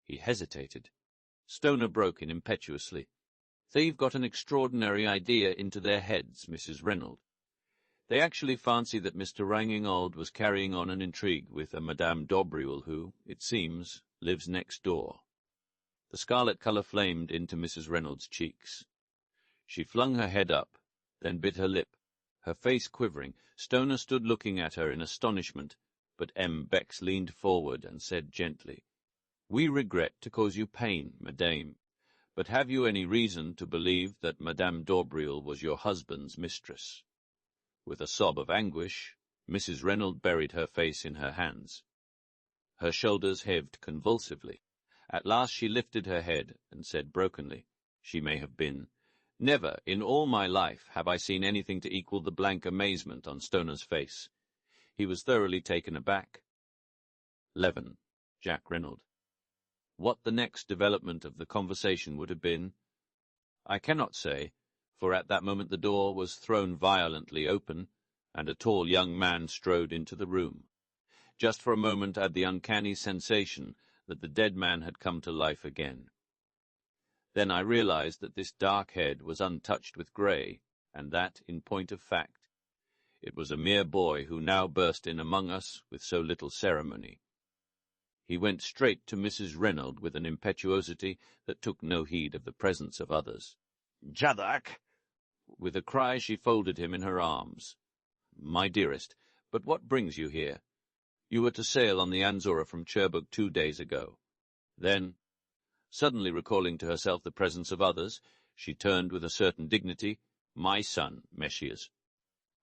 He hesitated. Stoner broke in impetuously. "They've got an extraordinary idea into their heads, Mrs. Renaud. They actually fancy that Mr. Rangingald was carrying on an intrigue with a Madame d'Aubriel who, it seems, lives next door." The scarlet colour flamed into Mrs. Renaud's cheeks. She flung her head up, then bit her lip, her face quivering. Stoner stood looking at her in astonishment, but Bex leaned forward and said gently, "We regret to cause you pain, madame, but have you any reason to believe that Madame d'Aubriel was your husband's mistress?" With a sob of anguish, Mrs. Renaud buried her face in her hands. Her shoulders heaved convulsively. At last she lifted her head and said brokenly, "She may have been. Never in all my life have I seen anything to equal the blank amazement on Stoner's face. He was thoroughly taken aback." 11. Jack Renaud. What the next development of the conversation would have been, I cannot say, for at that moment the door was thrown violently open, and a tall young man strode into the room. Just for a moment I had the uncanny sensation that the dead man had come to life again. Then I realized that this dark head was untouched with grey, and that, in point of fact, it was a mere boy who now burst in among us with so little ceremony. He went straight to Mrs. Renaud with an impetuosity that took no heed of the presence of others. "Jadok!" With a cry she folded him in her arms. "My dearest, but what brings you here? You were to sail on the Anzora from Cherbourg 2 days ago." Then, suddenly recalling to herself the presence of others, she turned with a certain dignity, "My son, messieurs."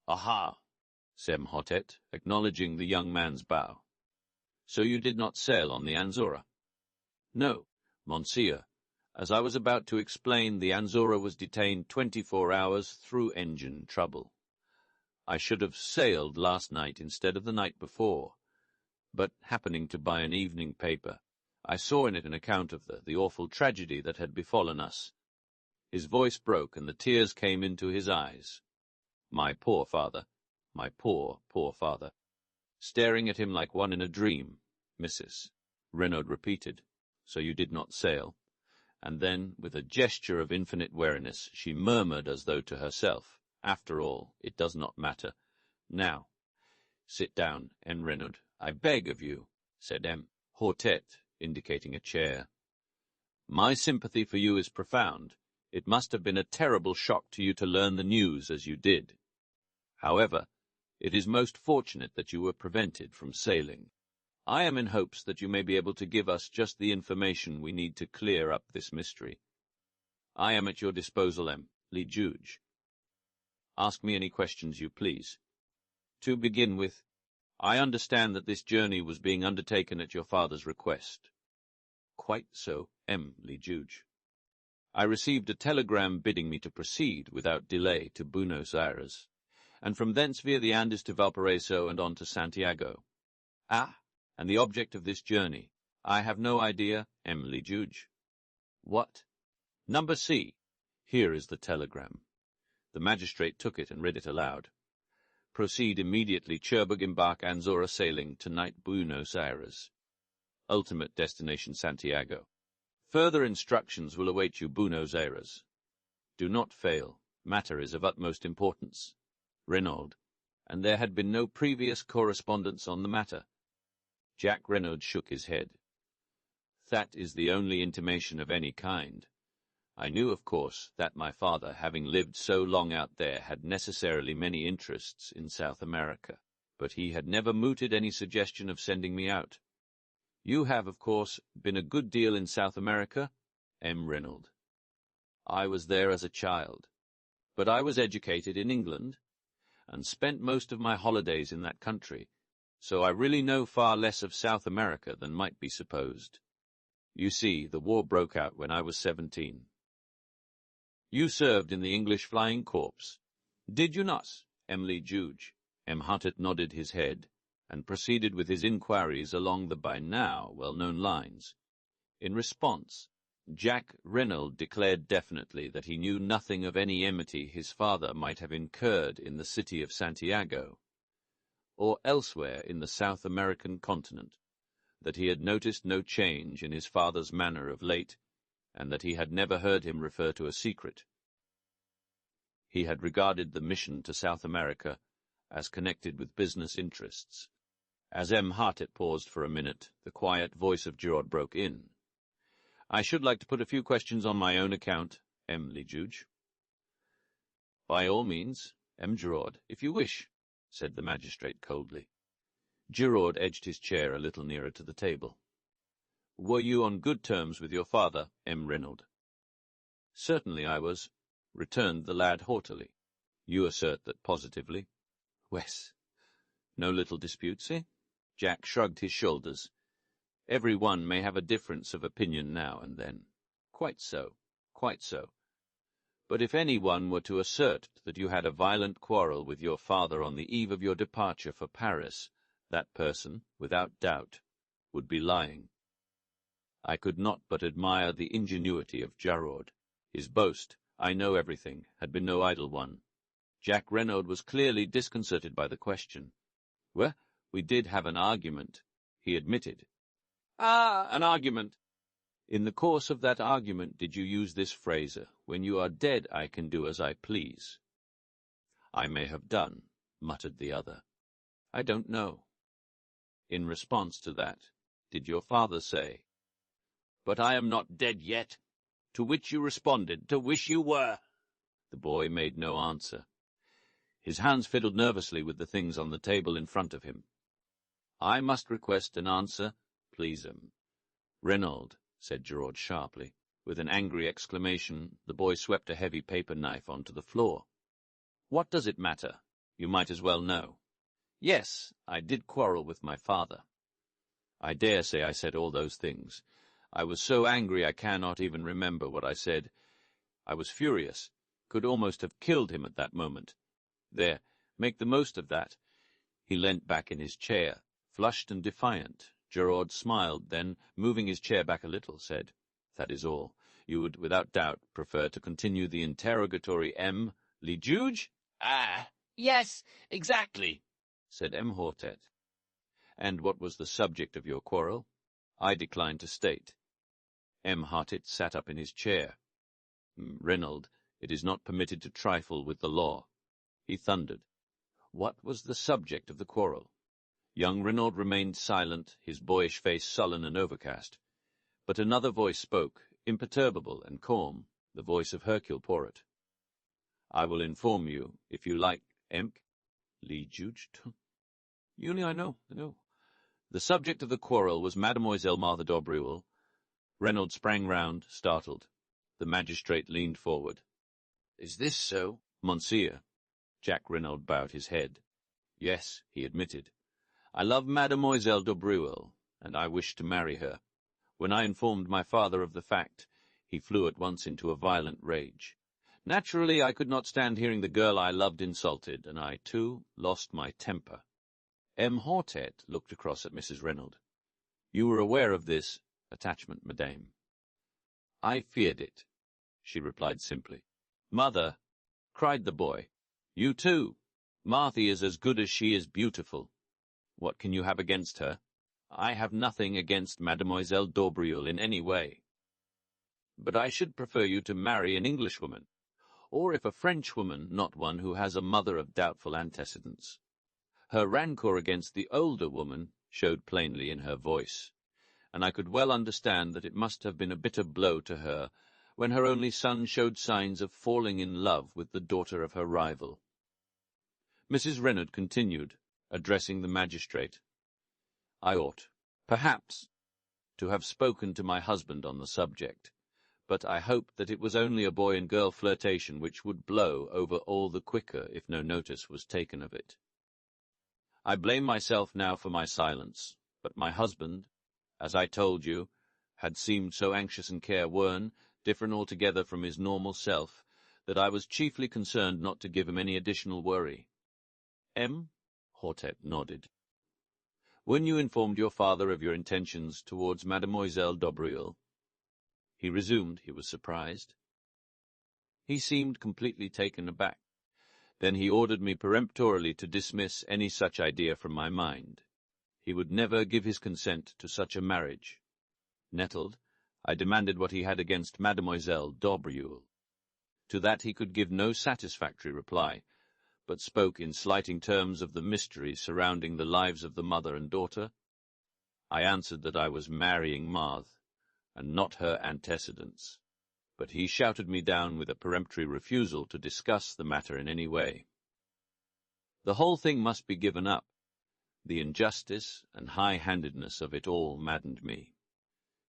"Aha!" said Hortet, acknowledging the young man's bow. "So you did not sail on the Anzora?" "No, monsieur. As I was about to explain, the Anzora was detained 24 hours through engine trouble. I should have sailed last night instead of the night before, but happening to buy an evening paper, I saw in it an account of the awful tragedy that had befallen us." His voice broke, and the tears came into his eyes. My poor father, my poor father. Staring at him like one in a dream, Mrs. Renaud repeated, "So you did not sail?" And then, with a gesture of infinite weariness, she murmured as though to herself, "After all, it does not matter. Now, sit down, Renaud, I beg of you," said Hortet, indicating a chair. "My sympathy for you is profound. It must have been a terrible shock to you to learn the news as you did. However, it is most fortunate that you were prevented from sailing. I am in hopes that you may be able to give us just the information we need to clear up this mystery. I am at your disposal, le juge. Ask me any questions you please. To begin with, I understand that this journey was being undertaken at your father's request." "Quite so, le juge." I received a telegram bidding me to proceed without delay to Buenos Aires, and from thence via the Andes to Valparaiso and on to Santiago. Ah, and the object of this journey, I have no idea, Emily Juge. What? Number C. Here is the telegram. The magistrate took it and read it aloud. Proceed immediately, Cherbourg embark Anzora sailing, tonight Buenos Aires. Ultimate destination Santiago. Further instructions will await you, Buenos Aires. Do not fail. Matter is of utmost importance. Renaud. And there had been no previous correspondence on the matter. Jack Renaud shook his head. That is the only intimation of any kind. I knew, of course, that my father, having lived so long out there, had necessarily many interests in South America, but he had never mooted any suggestion of sending me out. You have, of course, been a good deal in South America? M. Renaud. I was there as a child, but I was educated in England, and spent most of my holidays in that country, so I really know far less of South America than might be supposed. You see, the war broke out when I was 17. You served in the English Flying Corps, did you not, Emily Juge? M. Hartett nodded his head, and proceeded with his inquiries along the by now well-known lines. In response, Jack Renaud declared definitely that he knew nothing of any enmity his father might have incurred in the city of Santiago, or elsewhere in the South American continent, that he had noticed no change in his father's manner of late, and that he had never heard him refer to a secret. He had regarded the mission to South America as connected with business interests. As M. Hartett paused for a minute, the quiet voice of Giraud broke in. I should like to put a few questions on my own account, M. Juge. By all means, M. Giraud, if you wish, said the magistrate coldly. Giraud edged his chair a little nearer to the table. Were you on good terms with your father, M. Renaud? Certainly I was, returned the lad haughtily. You assert that positively. Wes. No little disputes, eh? Jack shrugged his shoulders. Every one may have a difference of opinion now and then. Quite so, quite so. But if any one were to assert that you had a violent quarrel with your father on the eve of your departure for Paris, that person, without doubt, would be lying. I could not but admire the ingenuity of Giraud. His boast, I know everything, had been no idle one. Jack Renaud was clearly disconcerted by the question. Well, we did have an argument, he admitted. Ah, an argument. In the course of that argument did you use this phrase, when you are dead I can do as I please? I may have done, muttered the other. I don't know. In response to that, did your father say, But I am not dead yet? To which you responded, To wish you were. The boy made no answer. His hands fiddled nervously with the things on the table in front of him. I must request an answer, please, Renaud, said Giraud sharply. With an angry exclamation, the boy swept a heavy paper knife onto the floor. What does it matter? You might as well know. Yes, I did quarrel with my father. I dare say I said all those things. I was so angry I cannot even remember what I said. I was furious, could almost have killed him at that moment. There, make the most of that. He leant back in his chair, flushed and defiant. Giraud smiled, then, moving his chair back a little, said, That is all. You would, without doubt, prefer to continue the interrogatory, M. Juge? Ah, yes, exactly, said M. Hartett. And what was the subject of your quarrel? I decline to state. M. Hartett sat up in his chair. Renaud, it is not permitted to trifle with the law. He thundered. What was the subject of the quarrel? Young Renaud remained silent, his boyish face sullen and overcast. But another voice spoke, imperturbable and calm, the voice of Hercule Poirot. I will inform you, if you like, M. Juge. I know. The subject of the quarrel was Mademoiselle Martha d'Aubrieux. Renaud sprang round, startled. The magistrate leaned forward. Is this so, Monsieur? Jack Renaud bowed his head. Yes, he admitted. I love Mademoiselle d'Aubrieux, and I wish to marry her. When I informed my father of the fact, He flew at once into a violent rage. Naturally, I could not stand hearing the girl I loved insulted, and I, too, lost my temper. M. Hortet looked across at Mrs. Reynolds. "You were aware of this attachment, madame?" "I feared it," she replied simply. "Mother," cried the boy, "you too. Marthy is as good as she is beautiful. What can you have against her?" "I have nothing against Mademoiselle d'Aubrieux in any way. But I should prefer you to marry an Englishwoman, or if a Frenchwoman, not one who has a mother of doubtful antecedents." Her rancour against the older woman showed plainly in her voice, and I could well understand that it must have been a bitter blow to her when her only son showed signs of falling in love with the daughter of her rival. Mrs. Reynolds continued, addressing the magistrate. "I ought, perhaps, to have spoken to my husband on the subject, but I hoped that it was only a boy and girl flirtation which would blow over all the quicker if no notice was taken of it. I blame myself now for my silence, but my husband, as I told you, had seemed so anxious and careworn, different altogether from his normal self, that I was chiefly concerned not to give him any additional worry." M. Hortet nodded. "When you informed your father of your intentions towards Mademoiselle d'Aubrieux," he resumed, he was surprised. "He seemed completely taken aback. Then he ordered me peremptorily to dismiss any such idea from my mind. He would never give his consent to such a marriage. Nettled, I demanded what he had against Mademoiselle d'Aubrieux. To that he could give no satisfactory reply, but spoke in slighting terms of the mystery surrounding the lives of the mother and daughter. I answered that I was marrying Marthe, and not her antecedents, but he shouted me down with a peremptory refusal to discuss the matter in any way. The whole thing must be given up. The injustice and high-handedness of it all maddened me,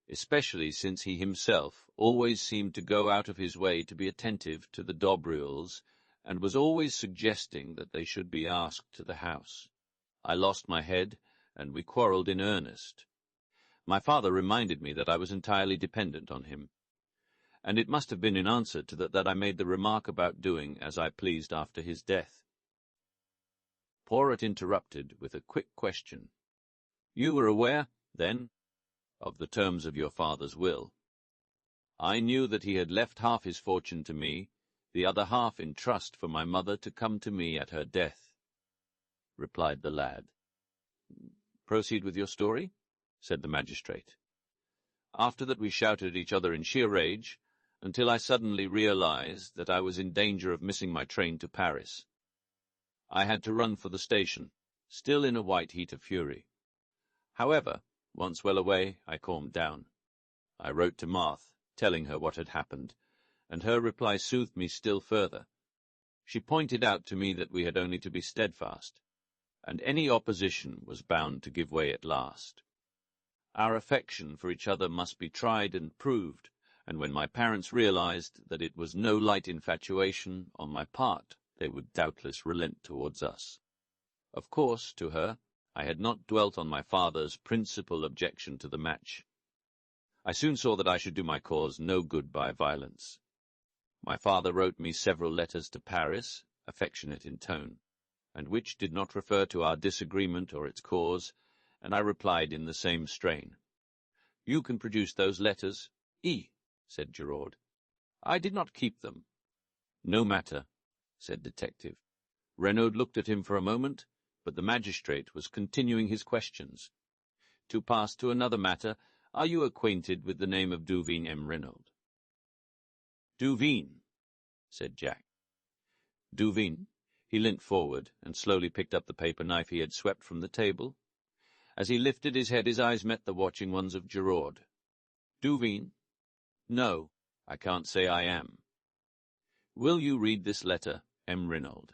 especially since he himself always seemed to go out of his way to be attentive to the d'Aubrieuxs, and was always suggesting that they should be asked to the house. I lost my head, and we quarrelled in earnest. My father reminded me that I was entirely dependent on him, and it must have been in answer to that I made the remark about doing as I pleased after his death." Poirot interrupted with a quick question. "You were aware, then, of the terms of your father's will?" "I knew that he had left half his fortune to me, the other half in trust for my mother to come to me at her death," replied the lad. "Proceed with your story," said the magistrate. "After that we shouted at each other in sheer rage, until I suddenly realized that I was in danger of missing my train to Paris. I had to run for the station, still in a white heat of fury. However, once well away, I calmed down. I wrote to Marthe, telling her what had happened, and her reply soothed me still further. She pointed out to me that we had only to be steadfast, and any opposition was bound to give way at last. Our affection for each other must be tried and proved, and when my parents realized that it was no light infatuation on my part, they would doubtless relent towards us. Of course, to her, I had not dwelt on my father's principal objection to the match. I soon saw that I should do my cause no good by violence. My father wrote me several letters to Paris, affectionate in tone, and which did not refer to our disagreement or its cause, and I replied in the same strain. "You can produce those letters." Said Gerard. "I did not keep them." "No matter," said Detective. Renaud looked at him for a moment, but the magistrate was continuing his questions. "To pass to another matter, are you acquainted with the name of Duveen M. Renaud?" "Duveen," said Jack. "Duveen." He leant forward and slowly picked up the paper knife he had swept from the table. As he lifted his head, his eyes met the watching ones of Gerard. "Duveen? No, I can't say I am. Will you read this letter, M. Renaud,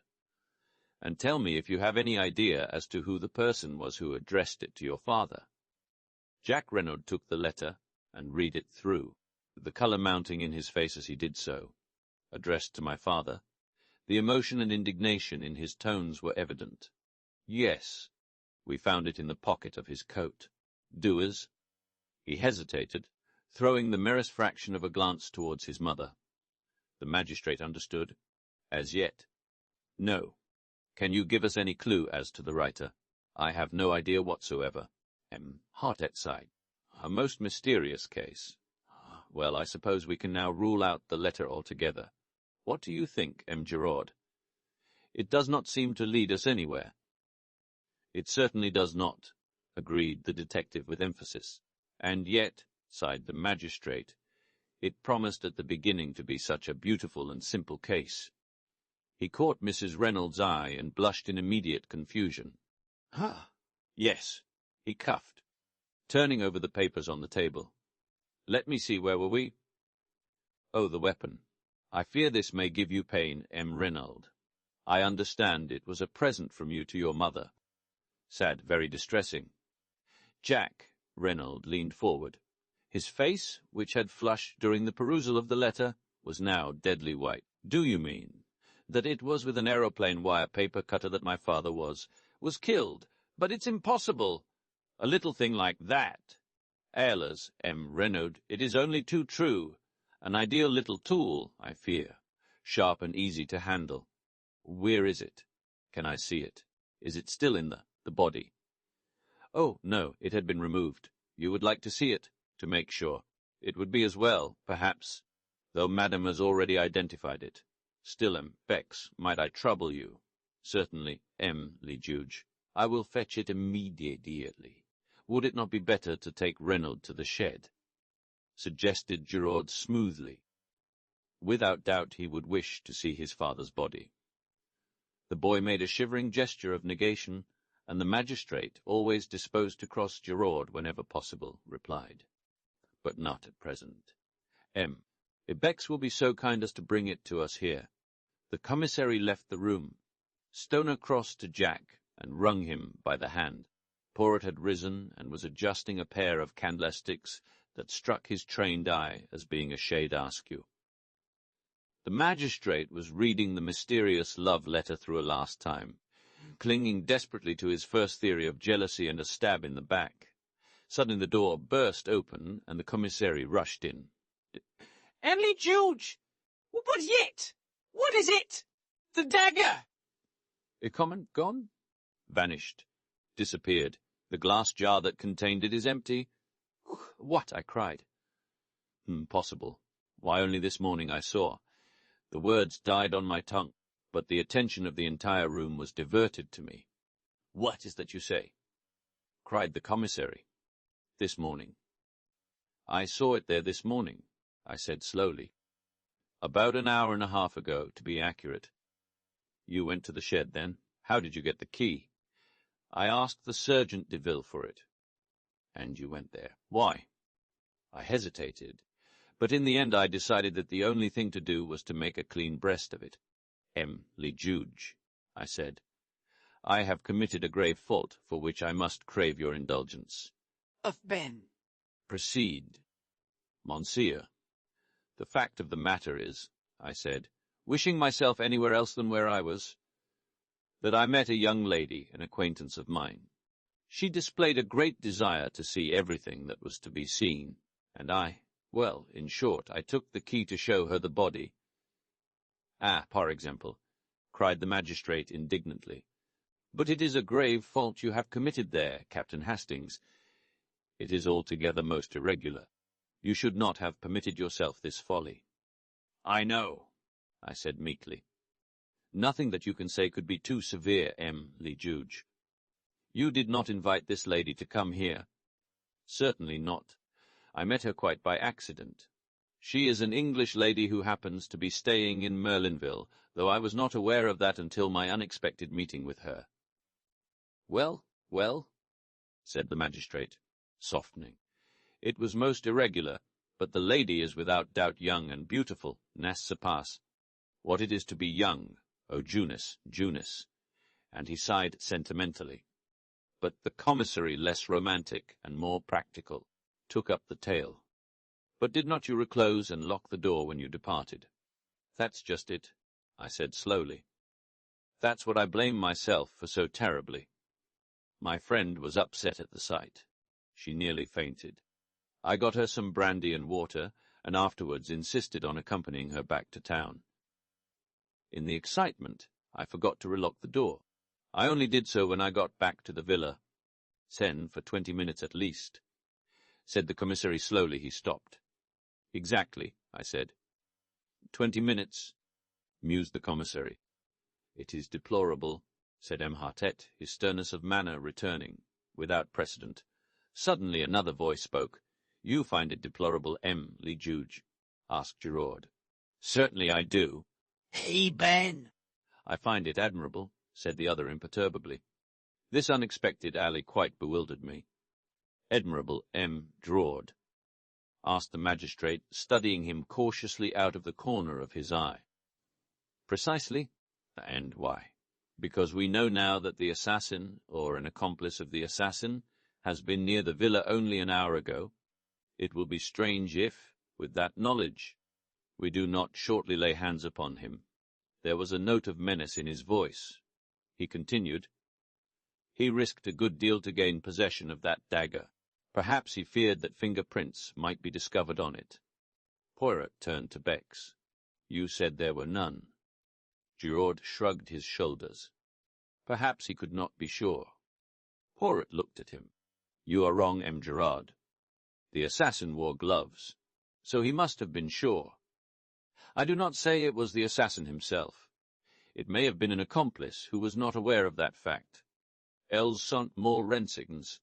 and tell me if you have any idea as to who the person was who addressed it to your father?" Jack Renaud took the letter and read it through, the colour mounting in his face as he did so. Addressed to my father, the emotion and indignation in his tones were evident. "Yes, we found it in the pocket of his coat. Doers." He hesitated, throwing the merest fraction of a glance towards his mother. The magistrate understood. As yet. No. Can you give us any clue as to the writer? I have no idea whatsoever. Hartet sighed. A most mysterious case. Well, I suppose we can now rule out the letter altogether. What do you think, Gerard? It does not seem to lead us anywhere. It certainly does not, agreed the detective with emphasis. And yet, sighed the magistrate, it promised at the beginning to be such a beautiful and simple case. He caught Mrs. Reynolds' eye and blushed in immediate confusion. Ah, yes, he coughed, turning over the papers on the table. Let me see, where were we? Oh, the weapon. I fear this may give you pain, Reynolds. I understand it was a present from you to your mother. Sad, very distressing. Jack, Reynolds leaned forward. His face, which had flushed during the perusal of the letter, was now deadly white. Do you mean that it was with an aeroplane wire paper cutter that my father was killed? But it's impossible. A little thing like that. Ehlers, Reynolds, it is only too true. An ideal little tool, I fear. Sharp and easy to handle. Where is it? Can I see it? Is it still in the body? Oh, no, it had been removed. You would like to see it, to make sure. It would be as well, perhaps, though Madame has already identified it. Still, Bex, might I trouble you? Certainly, le Juge. I will fetch it immediately. Would it not be better to take Reynolds to the shed? Suggested Gerard smoothly. Without doubt he would wish to see his father's body. The boy made a shivering gesture of negation, and the magistrate, always disposed to cross Gerard whenever possible, replied. But not at present. Bex will be so kind as to bring it to us here. The commissary left the room. Stoner crossed to Jack and wrung him by the hand. Poirot had risen and was adjusting a pair of candlesticks that struck his trained eye as being a shade askew. The magistrate was reading the mysterious love letter through a last time, clinging desperately to his first theory of jealousy and a stab in the back. Suddenly the door burst open, and the commissary rushed in. "Only George! What is it? What is it? The dagger!" Comment gone? Vanished. Disappeared. The glass jar that contained it is empty. What? I cried. Possible. Why, only this morning I saw. The words died on my tongue, but the attention of the entire room was diverted to me. What is that you say? Cried the commissary. This morning. I saw it there this morning, I said slowly. About an hour and a half ago, to be accurate. You went to the shed, then? How did you get the key? I asked the Sergeant de Ville for it. And you went there. Why? I hesitated, but in the end I decided that the only thing to do was to make a clean breast of it. Le Juge, I said, I have committed a grave fault for which I must crave your indulgence. Of Ben. Proceed. Monsieur, the fact of the matter is, I said, wishing myself anywhere else than where I was, that I met a young lady, an acquaintance of mine. She displayed a great desire to see everything that was to be seen, and well, in short, I took the key to show her the body. Ah, par example, cried the magistrate indignantly. But it is a grave fault you have committed there, Captain Hastings. It is altogether most irregular. You should not have permitted yourself this folly. I know, I said meekly. Nothing that you can say could be too severe, le Juge. You did not invite this lady to come here. Certainly not. I met her quite by accident. She is an English lady who happens to be staying in Merlinville, though I was not aware of that until my unexpected meeting with her. Well, said the magistrate, softening. It was most irregular, but the lady is without doubt young and beautiful, n'est-ce pas? What it is to be young, oh Junis, and he sighed sentimentally. But the commissary, less romantic and more practical, took up the tale. But did not you reclose and lock the door when you departed? That's just it, I said slowly. That's what I blame myself for so terribly. My friend was upset at the sight. She nearly fainted. I got her some brandy and water, and afterwards insisted on accompanying her back to town. In the excitement, I forgot to relock the door. I only did so when I got back to the villa. "Sen for 20 minutes at least," said the commissary slowly. He stopped. "Exactly," I said. 20 minutes, mused the commissary. "It is deplorable," said Mhartet, his sternness of manner returning, without precedent. Suddenly another voice spoke. "You find it deplorable, Le Juge?" asked Giraud. "Certainly I do." "Hey, Ben!" "I find it admirable," said the other imperturbably. This unexpected alley quite bewildered me. "Admirable, Giraud?" asked the magistrate, studying him cautiously out of the corner of his eye. "Precisely. And why?" "Because we know now that the assassin, or an accomplice of the assassin, has been near the villa only an hour ago. It will be strange if, with that knowledge, we do not shortly lay hands upon him." There was a note of menace in his voice. He continued, "He risked a good deal to gain possession of that dagger. Perhaps he feared that fingerprints might be discovered on it." Poirot turned to Bex. "You said there were none." Giraud shrugged his shoulders. Perhaps he could not be sure. Poirot looked at him. "You are wrong, Giraud. The assassin wore gloves, so he must have been sure. I do not say it was the assassin himself. It may have been an accomplice who was not aware of that fact. Elles sont more rensignes."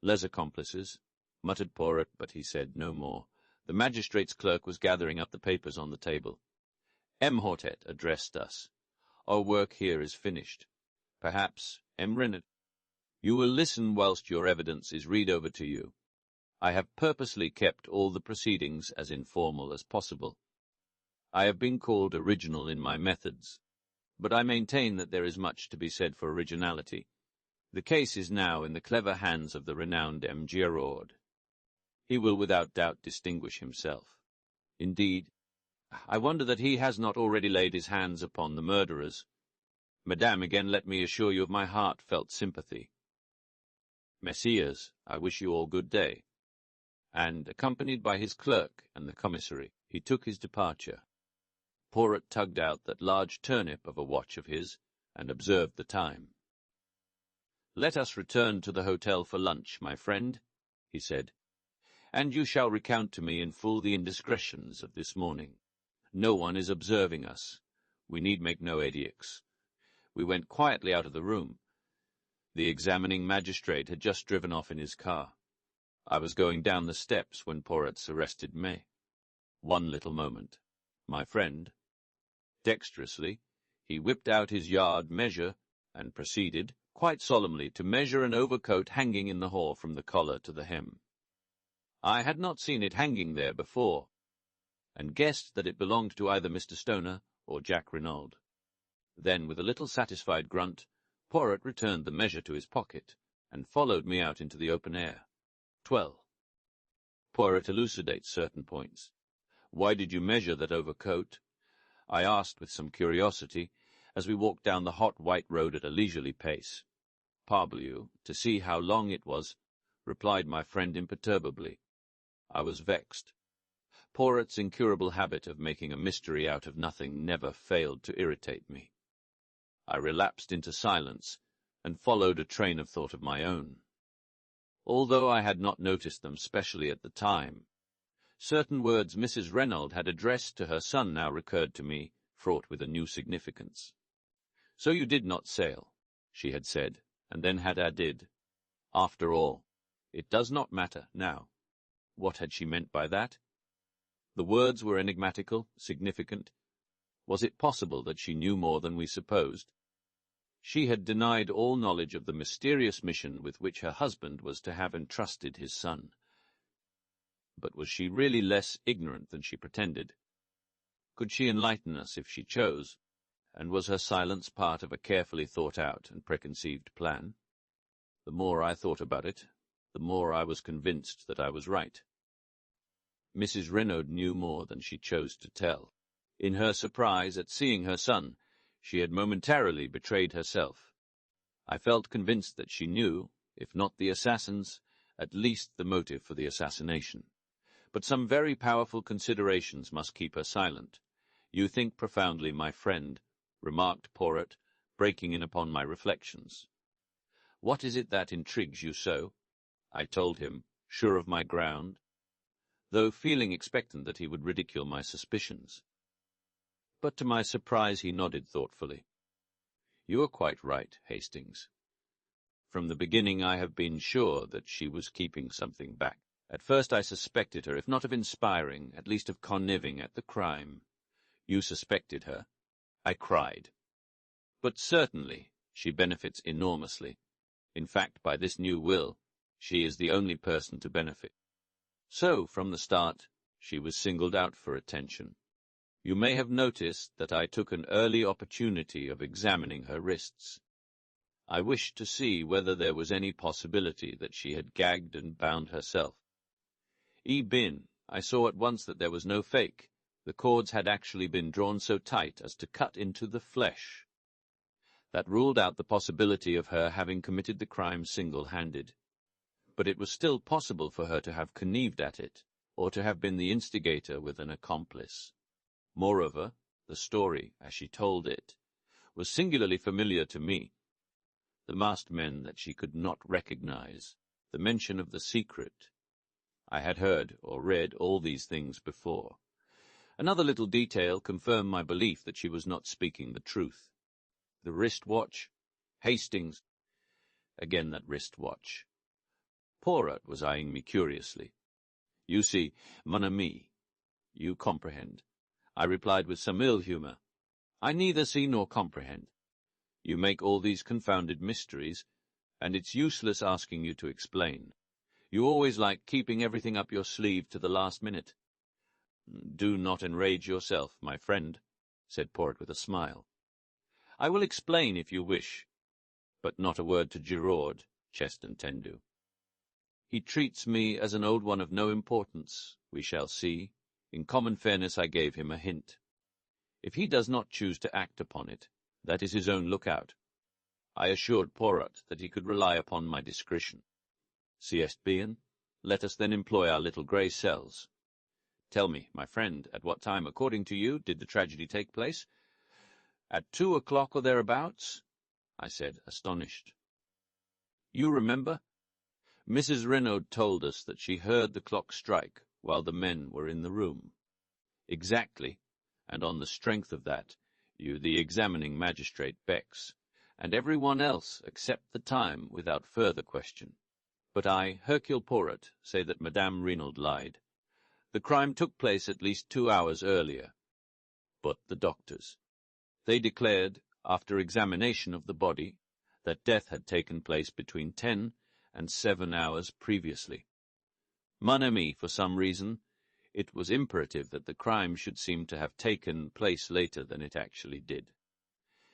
"Les accomplices," muttered Poirot, but he said no more. The magistrate's clerk was gathering up the papers on the table. Mhartet addressed us. "Our work here is finished. Perhaps, Renaud, you will listen whilst your evidence is read over to you. I have purposely kept all the proceedings as informal as possible. I have been called original in my methods, but I maintain that there is much to be said for originality. The case is now in the clever hands of the renowned Giraud. He will without doubt distinguish himself. Indeed, I wonder that he has not already laid his hands upon the murderers. Madame, again let me assure you of my heartfelt sympathy. Messieurs, I wish you all good day." And, accompanied by his clerk and the commissary, he took his departure. Poirot tugged out that large turnip of a watch of his, and observed the time. "Let us return to the hotel for lunch, my friend," he said, "and you shall recount to me in full the indiscretions of this morning. No one is observing us. We need make no edicts." We went quietly out of the room. The examining magistrate had just driven off in his car. I was going down the steps when Poirot arrested me. "One little moment, my friend." Dexterously, he whipped out his yard measure and proceeded, quite solemnly, to measure an overcoat hanging in the hall from the collar to the hem. I had not seen it hanging there before, and guessed that it belonged to either Mr. Stoner or Jack Renaud. Then, with a little satisfied grunt, Poirot returned the measure to his pocket, and followed me out into the open air. 12. Poirot elucidates certain points. "Why did you measure that overcoat?" I asked with some curiosity, as we walked down the hot white road at a leisurely pace. "Parbleu, to see how long it was," replied my friend imperturbably. I was vexed. Poirot's incurable habit of making a mystery out of nothing never failed to irritate me. I relapsed into silence, and followed a train of thought of my own. Although I had not noticed them specially at the time, certain words Mrs. Renaud had addressed to her son now recurred to me, fraught with a new significance. "So you did not sail," she had said, and then had added, "After all, it does not matter now." What had she meant by that? The words were enigmatical, significant. Was it possible that she knew more than we supposed? She had denied all knowledge of the mysterious mission with which her husband was to have entrusted his son. But was she really less ignorant than she pretended? Could she enlighten us if she chose? And was her silence part of a carefully thought-out and preconceived plan? The more I thought about it, the more I was convinced that I was right. Mrs. Renaud knew more than she chose to tell. In her surprise at seeing her son, she had momentarily betrayed herself. I felt convinced that she knew, if not the assassins, at least the motive for the assassination. But some very powerful considerations must keep her silent. You think profoundly, my friend, remarked Poirot, breaking in upon my reflections. What is it that intrigues you so? I told him, sure of my ground, though feeling expectant that he would ridicule my suspicions. But to my surprise he nodded thoughtfully. You are quite right, Hastings. From the beginning I have been sure that she was keeping something back. At first I suspected her, if not of inspiring, at least of conniving at the crime. You suspected her. I cried. But certainly she benefits enormously. In fact, by this new will, she is the only person to benefit. So, from the start, she was singled out for attention. You may have noticed that I took an early opportunity of examining her wrists. I wished to see whether there was any possibility that she had gagged and bound herself. I saw at once that there was no fake. The cords had actually been drawn so tight as to cut into the flesh. That ruled out the possibility of her having committed the crime single-handed. But it was still possible for her to have connived at it, or to have been the instigator with an accomplice. Moreover, the story, as she told it, was singularly familiar to me. The masked men that she could not recognize, the mention of the secret. I had heard or read all these things before. Another little detail confirmed my belief that she was not speaking the truth. The wrist-watch, Hastings. Again that wrist-watch. Poirot was eyeing me curiously. You see, mon ami, you comprehend. I replied with some ill-humour. I neither see nor comprehend. You make all these confounded mysteries, and it's useless asking you to explain. You always like keeping everything up your sleeve to the last minute. Do not enrage yourself, my friend, said Poirot with a smile. I will explain if you wish, but not a word to Giraud, chest and tendu. He treats me as an old one of no importance, we shall see. In common fairness I gave him a hint. If he does not choose to act upon it, that is his own lookout. I assured Poirot that he could rely upon my discretion. Siest bien, let us then employ our little grey cells. Tell me, my friend, at what time, according to you, did the tragedy take place? At 2 o'clock or thereabouts? I said, astonished. You remember? Mrs. Renaud told us that she heard the clock strike while the men were in the room. Exactly, and on the strength of that, you, the examining magistrate, Bex, and every one else accept the time without further question. But I, Hercule Poirot, say that Madame Renaud lied. The crime took place at least 2 hours earlier. But the doctors. They declared, after examination of the body, that death had taken place between 10 and 7 hours previously. Mon ami, for some reason, it was imperative that the crime should seem to have taken place later than it actually did.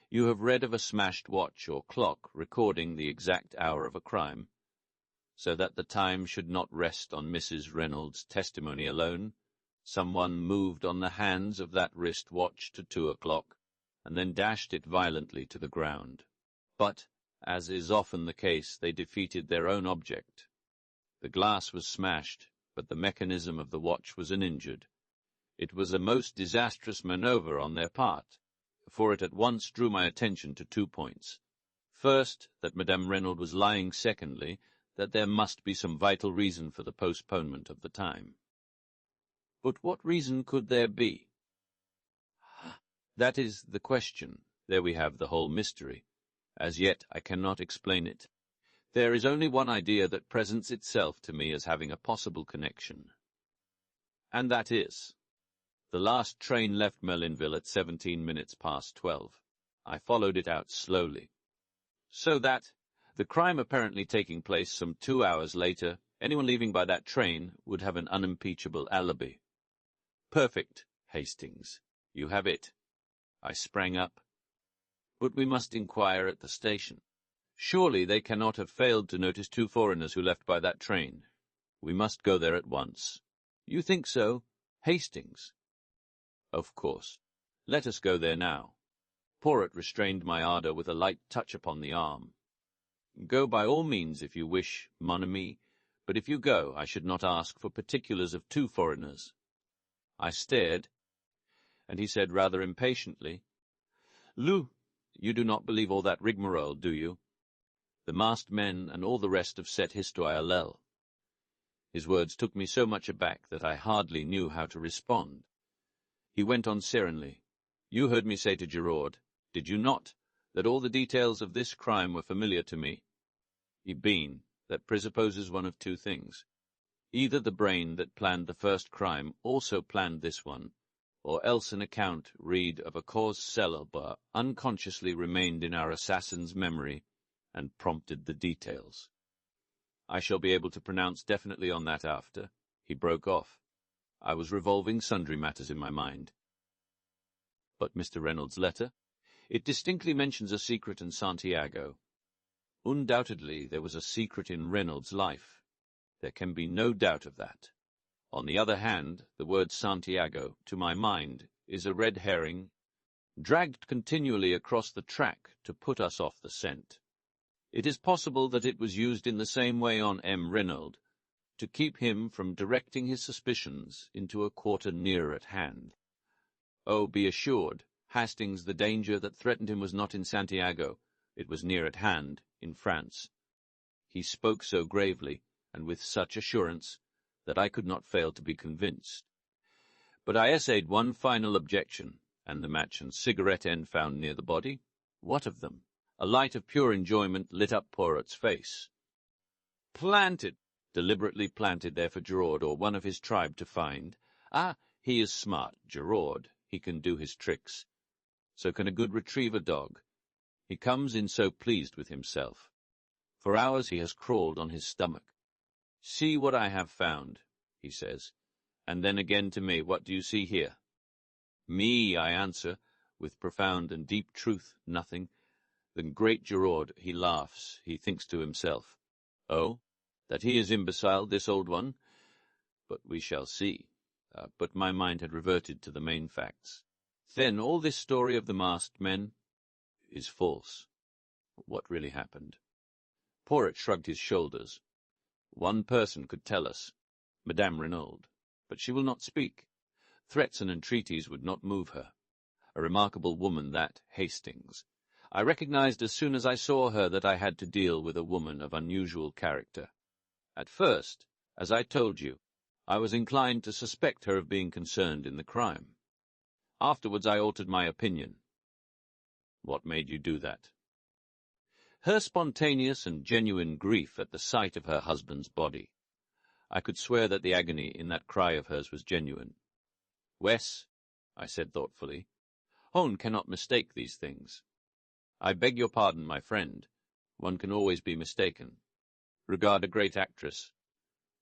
You have read of a smashed watch or clock recording the exact hour of a crime, so that the time should not rest on Mrs. Reynolds' testimony alone. Someone moved on the hands of that wrist watch to 2 o'clock, and then dashed it violently to the ground. But, as is often the case, they defeated their own object. The glass was smashed, but the mechanism of the watch was uninjured. It was a most disastrous manoeuvre on their part, for it at once drew my attention to 2 points. First, that Madame Renaud was lying. Secondly, that there must be some vital reason for the postponement of the time. But what reason could there be? That is the question. There we have the whole mystery. As yet I cannot explain it. There is only one idea that presents itself to me as having a possible connection. And that is, the last train left Merlinville at 17 minutes past 12. I followed it out slowly. So that, the crime apparently taking place some 2 hours later, anyone leaving by that train would have an unimpeachable alibi. Perfect, Hastings. You have it. I sprang up. But we must inquire at the station. Surely they cannot have failed to notice 2 foreigners who left by that train. We must go there at once. You think so, Hastings? Of course. Let us go there now. Poirot restrained my ardour with a light touch upon the arm. Go by all means if you wish, mon ami, But if you go, I should not ask for particulars of two foreigners." I stared, and he said rather impatiently, "Lou, you do not believe all that rigmarole, do you? The masked men and all the rest have set Histoire Lel." His words took me so much aback that I hardly knew how to respond. He went on serenely, "You heard me say to Giraud, did you not, that all the details of this crime were familiar to me? Ibeen, that presupposes one of two things. Either the brain that planned the first crime also planned this one, or else an account read of a cause célèbre unconsciously remained in our assassin's memory and prompted the details. I shall be able to pronounce definitely on that after." He broke off. I was revolving sundry matters in my mind. "But Mr. Reynolds' letter? It distinctly mentions a secret in Santiago." "Undoubtedly there was a secret in Reynolds' life. There can be no doubt of that. On the other hand, the word Santiago, to my mind, is a red herring, dragged continually across the track to put us off the scent. It is possible that it was used in the same way on M. Reynolds, to keep him from directing his suspicions into a quarter nearer at hand. Oh, be assured, Hastings, the danger that threatened him was not in Santiago. It was near at hand, in France." He spoke so gravely, and with such assurance, that I could not fail to be convinced. But I essayed one final objection. "And the match and cigarette end found near the body? What of them?" A light of pure enjoyment lit up Poirot's face. "Planted, deliberately planted there for Giraud or one of his tribe to find. Ah, he is smart, Giraud. He can do his tricks. So can a good retriever dog. He comes in so pleased with himself. For hours he has crawled on his stomach. 'See what I have found,' he says, and then again to me, 'What do you see here?' Me, I answer, with profound and deep truth, nothing. Then great Giraud, he laughs, he thinks to himself, 'Oh, that he is imbecile, this old one? But we shall see.' But my mind had reverted to the main facts. Then all this story of the masked men is false. What really happened?" Poirot shrugged his shoulders. "One person could tell us, Madame Renaud, but she will not speak. Threats and entreaties would not move her. A remarkable woman, that Hastings. I recognized as soon as I saw her that I had to deal with a woman of unusual character. At first, as I told you, I was inclined to suspect her of being concerned in the crime. Afterwards I altered my opinion." "What made you do that?" "Her spontaneous and genuine grief at the sight of her husband's body. I could swear that the agony in that cry of hers was genuine. 'Wes,' I said thoughtfully, 'Hone cannot mistake these things. I beg your pardon, my friend. One can always be mistaken. Regard a great actress.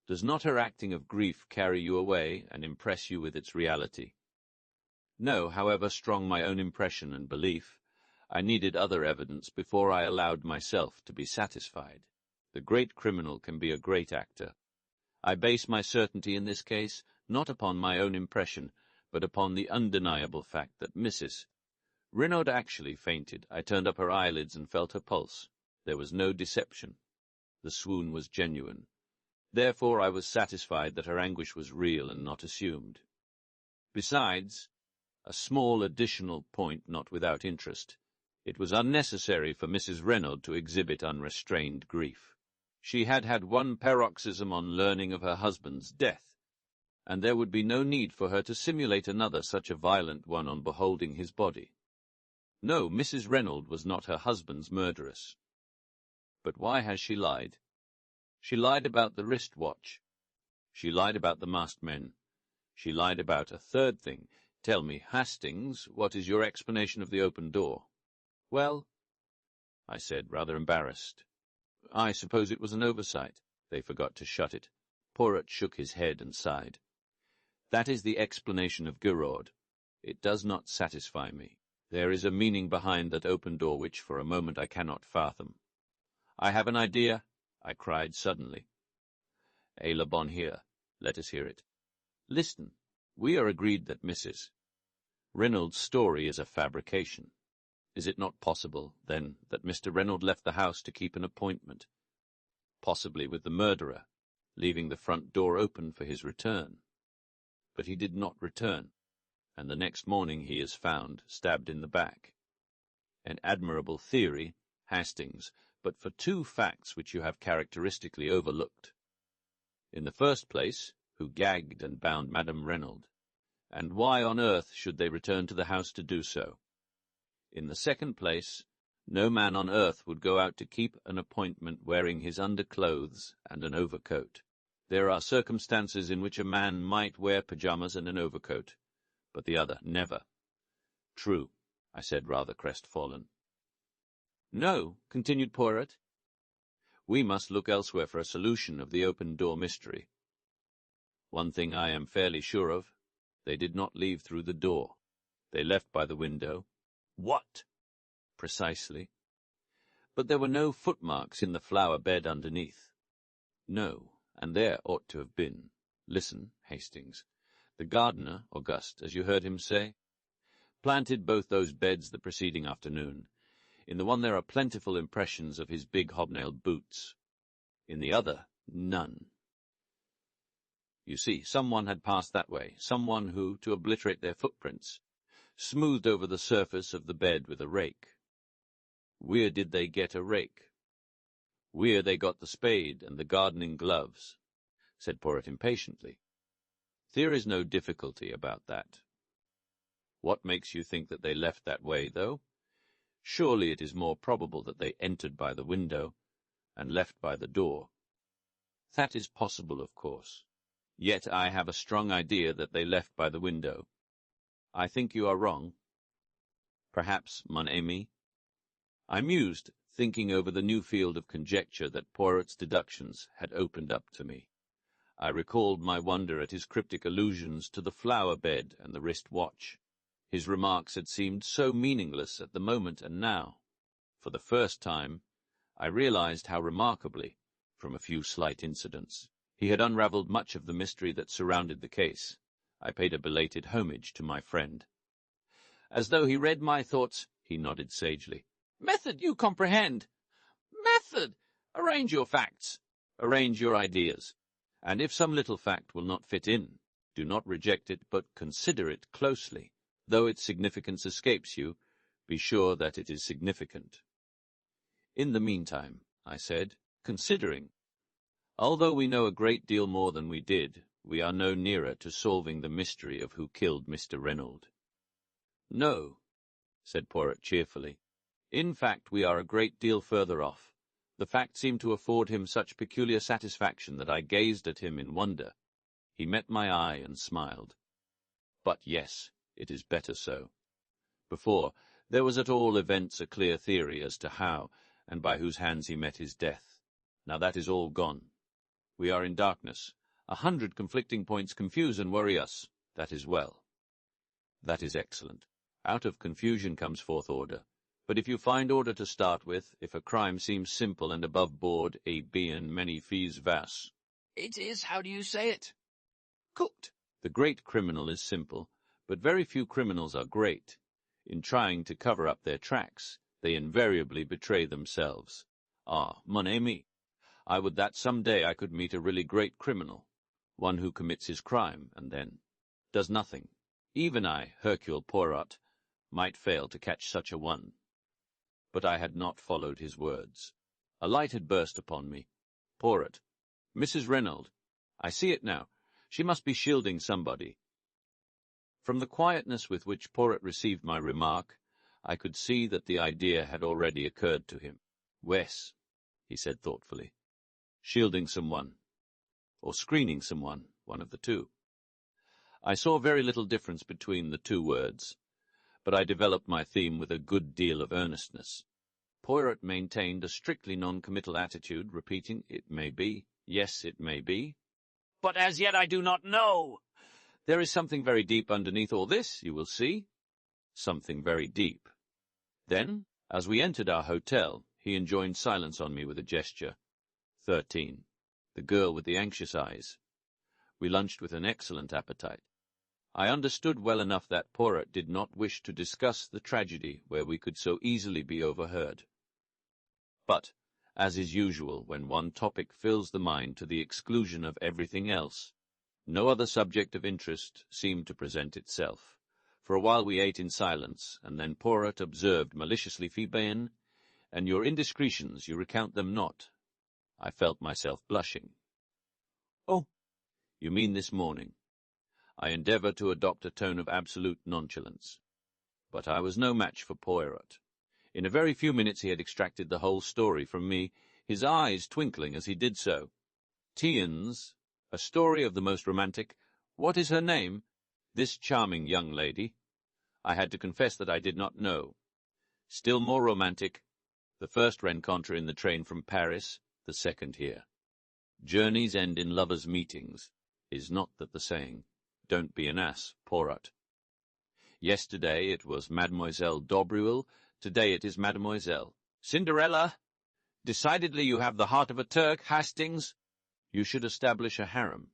Does not her acting of grief carry you away and impress you with its reality? No, however strong my own impression and belief, I needed other evidence before I allowed myself to be satisfied. The great criminal can be a great actor. I base my certainty in this case not upon my own impression, but upon the undeniable fact that Mrs. Renaud actually fainted. I turned up her eyelids and felt her pulse. There was no deception. The swoon was genuine. Therefore I was satisfied that her anguish was real and not assumed. Besides, a small additional point not without interest, it was unnecessary for Mrs. Renaud to exhibit unrestrained grief. She had had one paroxysm on learning of her husband's death, and there would be no need for her to simulate another such a violent one on beholding his body. No, Mrs. Renaud was not her husband's murderess. But why has she lied? She lied about the wrist-watch. She lied about the masked men. She lied about a third thing. Tell me, Hastings, what is your explanation of the open door?" "Well," I said, rather embarrassed, "I suppose it was an oversight. They forgot to shut it." Poirot shook his head and sighed. "That is the explanation of Giraud. It does not satisfy me. There is a meaning behind that open door which for a moment I cannot fathom. I have an idea," I cried suddenly. "Et la bonne here. Let us hear it. Listen. We are agreed that Mrs. Reynolds' story is a fabrication. Is it not possible, then, that Mr. Reynolds left the house to keep an appointment? Possibly with the murderer. leaving the front door open for his return. But he did not return, and the next morning he is found stabbed in the back. An admirable theory, Hastings, but for two facts which you have characteristically overlooked. In the first place, who gagged and bound Madame Reynolds, and why on earth should they return to the house to do so? In the second place, no man on earth would go out to keep an appointment wearing his underclothes and an overcoat. There are circumstances in which a man might wear pyjamas and an overcoat, but the other never. True, I said, rather crestfallen. No, continued Poirot. We must look elsewhere for a solution of the open-door mystery. One thing I am fairly sure of, they did not leave through the door. They left by the window. What? Precisely. But there were no footmarks in the flower bed underneath. No, and there ought to have been. Listen, Hastings. The gardener, Auguste, as you heard him say, planted both those beds the preceding afternoon. In the one there are plentiful impressions of his big hobnailed boots. In the other, none. You see, someone had passed that way, someone who, to obliterate their footprints, smoothed over the surface of the bed with a rake. Where did they get a rake? Where they got the spade and the gardening gloves, said Poirot impatiently. There is no difficulty about that. What makes you think that they left that way, though? Surely it is more probable that they entered by the window and left by the door. That is possible, of course. Yet I have a strong idea that they left by the window. I think you are wrong. Perhaps, mon ami. I mused, thinking over the new field of conjecture that Poirot's deductions had opened up to me. I recalled my wonder at his cryptic allusions to the flower bed and the wrist watch. His remarks had seemed so meaningless at the moment, and now, for the first time, I realized how remarkably, from a few slight incidents, he had unravelled much of the mystery that surrounded the case. I paid a belated homage to my friend. As though he read my thoughts, he nodded sagely. Method, you comprehend. Method! Arrange your facts. Arrange your ideas. And if some little fact will not fit in, do not reject it, but consider it closely. Though its significance escapes you, be sure that it is significant. In the meantime, I said, considering, although we know a great deal more than we did, we are no nearer to solving the mystery of who killed Mr. Reynolds. No, said Poirot cheerfully. In fact, we are a great deal further off. The fact seemed to afford him such peculiar satisfaction that I gazed at him in wonder. He met my eye and smiled. But yes, it is better so. Before, there was at all events a clear theory as to how and by whose hands he met his death. Now that is all gone. We are in darkness. 100 conflicting points confuse and worry us. That is well. That is excellent. Out of confusion comes forth order. But if you find order to start with, if a crime seems simple and above board, a bien many fees vas. It is, how do you say it? Cooked. The great criminal is simple, but very few criminals are great. In trying to cover up their tracks, they invariably betray themselves. Ah, mon ami, I would that some day I could meet a really great criminal, one who commits his crime and then does nothing. Even I, Hercule Poirot, might fail to catch such a one. But I had not followed his words. A light had burst upon me. Poirot. Mrs. Reynolds. I see it now. She must be shielding somebody. From the quietness with which Poirot received my remark, I could see that the idea had already occurred to him. Wes, he said thoughtfully. Shielding someone. Or screening someone, one of the two. I saw very little difference between the two words, but I developed my theme with a good deal of earnestness. Poirot maintained a strictly non-committal attitude, repeating, "It may be. Yes, it may be. But as yet I do not know. There is something very deep underneath all this, you will see. Something very deep." Then, as we entered our hotel, he enjoined silence on me with a gesture. 13. The girl with the anxious eyes. We lunched with an excellent appetite. I understood well enough that Poirot did not wish to discuss the tragedy where we could so easily be overheard. But, as is usual when one topic fills the mind to the exclusion of everything else. No other subject of interest seemed to present itself. For a while we ate in silence, and then Poirot observed maliciously, "Fibain, and your indiscretions, you recount them not." I felt myself blushing. "Oh, you mean this morning?" I endeavoured to adopt a tone of absolute nonchalance. But I was no match for Poirot. In a very few minutes he had extracted the whole story from me, his eyes twinkling as he did so. "Tiens, a story of the most romantic. What is her name? This charming young lady?" I had to confess that I did not know. Still more romantic, the first rencontre in the train from Paris, the second here. Journeys end in lovers' meetings. Is not that the saying? Don't be an ass, Poirot. Yesterday it was Mademoiselle Dobreuil, today it is Mademoiselle. "Cinderella! Decidedly you have the heart of a Turk, Hastings. You should establish a harem.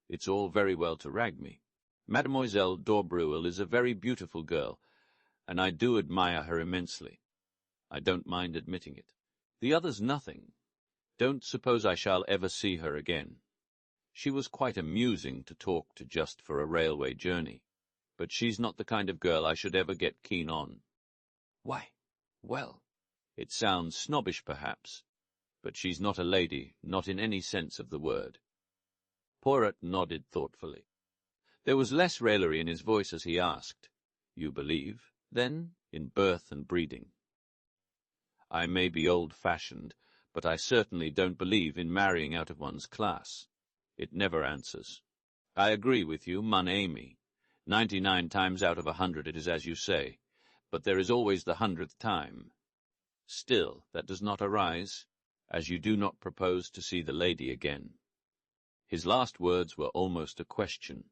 It's all very well to rag me. Mademoiselle Dobreuil is a very beautiful girl, and I do admire her immensely. I don't mind admitting it. The other's nothing. Don't suppose I shall ever see her again. She was quite amusing to talk to just for a railway journey, but she's not the kind of girl I should ever get keen on." "Why, well, it sounds snobbish perhaps, but she's not a lady, not in any sense of the word." Poirot nodded thoughtfully. There was less raillery in his voice as he asked, "You believe, then, in birth and breeding?" "I may be old-fashioned, but I certainly don't believe in marrying out of one's class. It never answers. I agree with you, mon ami. 99 times out of 100 it is as you say, but there is always the 100th time. Still, that does not arise, as you do not propose to see the lady again." His last words were almost a question,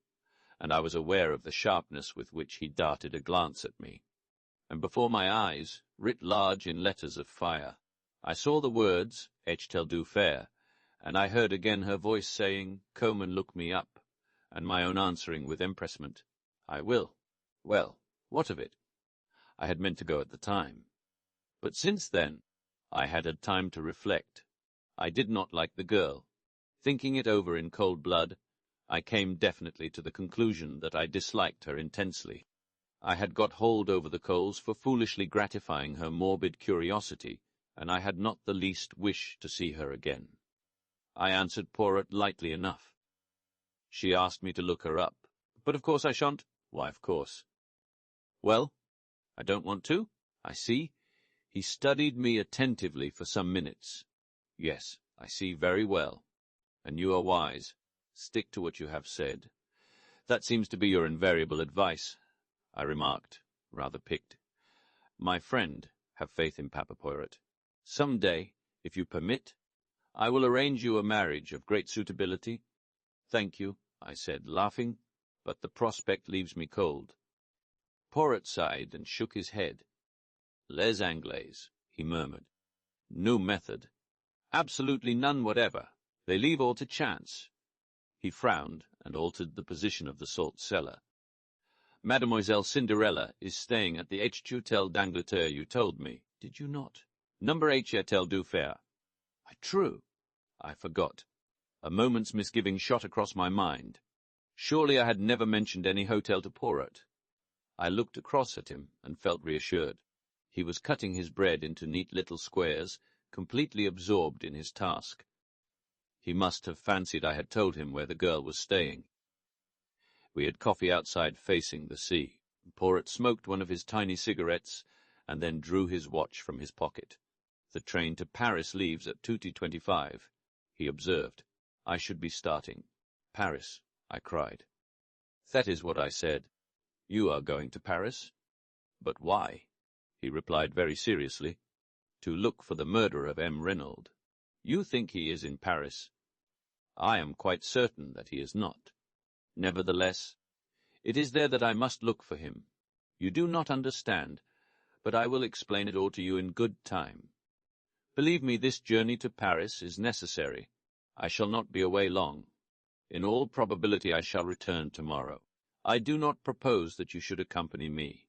and I was aware of the sharpness with which he darted a glance at me. And before my eyes, writ large in letters of fire, I saw the words, "Echtelle du faire," and I heard again her voice saying, "Come and look me up," and my own answering with empressement, "I will." Well, what of it? I had meant to go at the time. But since then, I had had time to reflect. I did not like the girl. Thinking it over in cold blood, I came definitely to the conclusion that I disliked her intensely. I had got hold over the coals for foolishly gratifying her morbid curiosity, and I had not the least wish to see her again. I answered Poirot lightly enough. "She asked me to look her up, but of course I shan't." "Why, of course." "Well, I don't want to, I see." He studied me attentively for some minutes. "Yes, I see very well. And you are wise. Stick to what you have said. That seems to be your invariable advice," I remarked, rather piqued. "My friend, have faith in Papa Poirot. Some day, if you permit, I will arrange you a marriage of great suitability." "Thank you," I said, laughing, "but the prospect leaves me cold." Poirot sighed and shook his head. "Les Anglais," he murmured. "No method. Absolutely none whatever. They leave all to chance." He frowned and altered the position of the salt cellar. "Mademoiselle Cinderella is staying at the Hotel d'Angleterre, you told me, did you not? Number 8 Echtelle du Faire. True. I forgot. A moment's misgiving shot across my mind. Surely I had never mentioned any hotel to Poirot. I looked across at him and felt reassured. He was cutting his bread into neat little squares, completely absorbed in his task. He must have fancied I had told him where the girl was staying. We had coffee outside facing the sea. Poirot smoked one of his tiny cigarettes and then drew his watch from his pocket. "The train to Paris leaves at 2:25, he observed. "I should be starting." "Paris," I cried. "That is what I said. You are going to Paris." "But why?" He replied very seriously. "To look for the murderer of M. Renauld. You think he is in Paris. I am quite certain that he is not. Nevertheless, it is there that I must look for him. You do not understand, but I will explain it all to you in good time. Believe me, this journey to Paris is necessary. I shall not be away long. In all probability I shall return tomorrow. I do not propose that you should accompany me.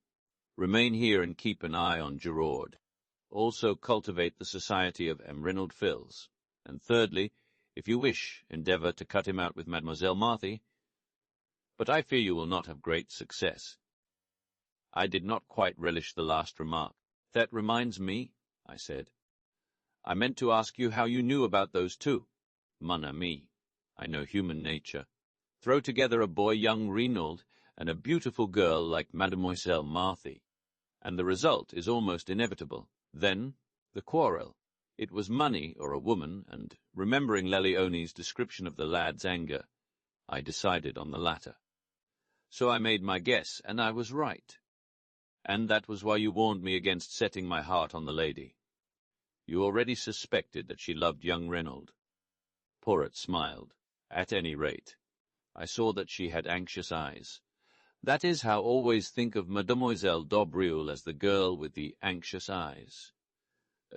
Remain here and keep an eye on Gerard. also cultivate the society of M. Reynold Phils. And thirdly, if you wish, endeavour to cut him out with Mademoiselle Marthy. But I fear you will not have great success. I did not quite relish the last remark. That reminds me, I said. I meant to ask you how you knew about those two. Mon ami, I know human nature. Throw together a boy young Reynold and a beautiful girl like Mademoiselle Marthy, and the result is almost inevitable. Then, the quarrel. It was money or a woman, and, remembering Lelione's description of the lad's anger, I decided on the latter. So I made my guess, and I was right. And that was why you warned me against setting my heart on the lady. You already suspected that she loved young Reynold. Poirot smiled. At any rate, I saw that she had anxious eyes. That is how I always think of Mademoiselle d'Aubrieux as the girl with the anxious eyes.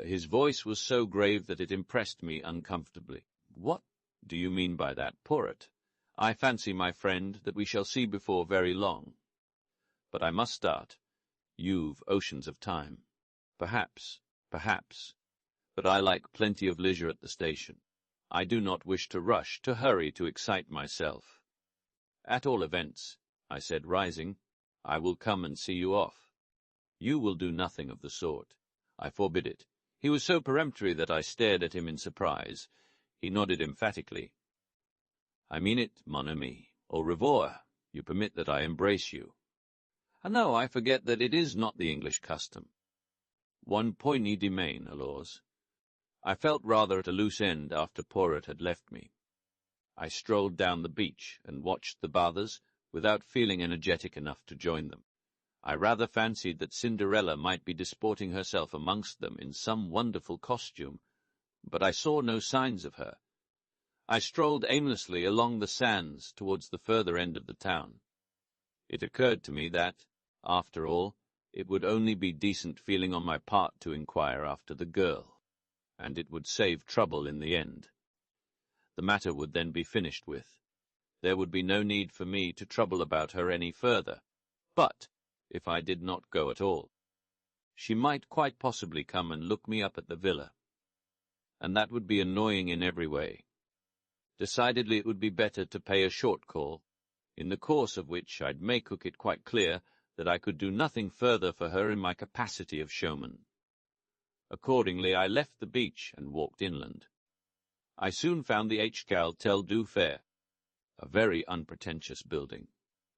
His voice was so grave that it impressed me uncomfortably. What do you mean by that, Poirot? I fancy, my friend, that we shall see before very long. But I must start. You've oceans of time. Perhaps. But I like plenty of leisure at the station. I do not wish to rush, to hurry, to excite myself. At all events, I said, rising, I will come and see you off. You will do nothing of the sort. I forbid it. He was so peremptory that I stared at him in surprise. He nodded emphatically. I mean it, mon ami. Au revoir. You permit that I embrace you. No, I forget that it is not the English custom. One poignée de main, alors. I felt rather at a loose end after Poirot had left me. I strolled down the beach and watched the bathers without feeling energetic enough to join them. I rather fancied that Cinderella might be disporting herself amongst them in some wonderful costume, but I saw no signs of her. I strolled aimlessly along the sands towards the further end of the town. It occurred to me that, after all, it would only be decent feeling on my part to inquire after the girl, and it would save trouble in the end. The matter would then be finished with. There would be no need for me to trouble about her any further. But, if I did not go at all, she might quite possibly come and look me up at the villa, and that would be annoying in every way. Decidedly it would be better to pay a short call, in the course of which I'd make cook it quite clear that I could do nothing further for her in my capacity of showman. Accordingly, I left the beach and walked inland. I soon found the Hôtel du Fer, a very unpretentious building.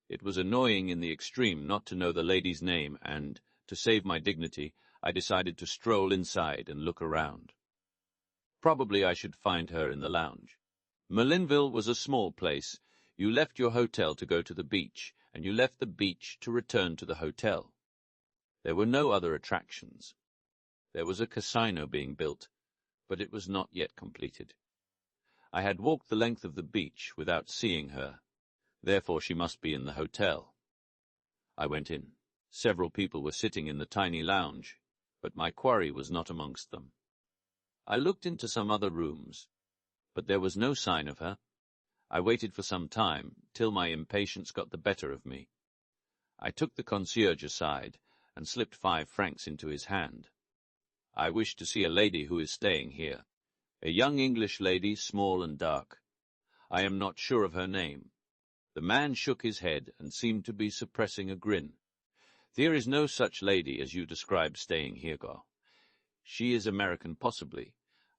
It was annoying in the extreme not to know the lady's name, and, to save my dignity, I decided to stroll inside and look around. Probably I should find her in the lounge. Merlinville was a small place. You left your hotel to go to the beach, and you left the beach to return to the hotel. There were no other attractions. There was a casino being built, but it was not yet completed. I had walked the length of the beach without seeing her. Therefore she must be in the hotel. I went in. Several people were sitting in the tiny lounge, but my quarry was not amongst them. I looked into some other rooms, but there was no sign of her. I waited for some time, till my impatience got the better of me. I took the concierge aside, and slipped 5 francs into his hand. I wish to see a lady who is staying here. A young English lady, small and dark. I am not sure of her name. The man shook his head and seemed to be suppressing a grin. There is no such lady as you describe staying here, Go. She is American, possibly,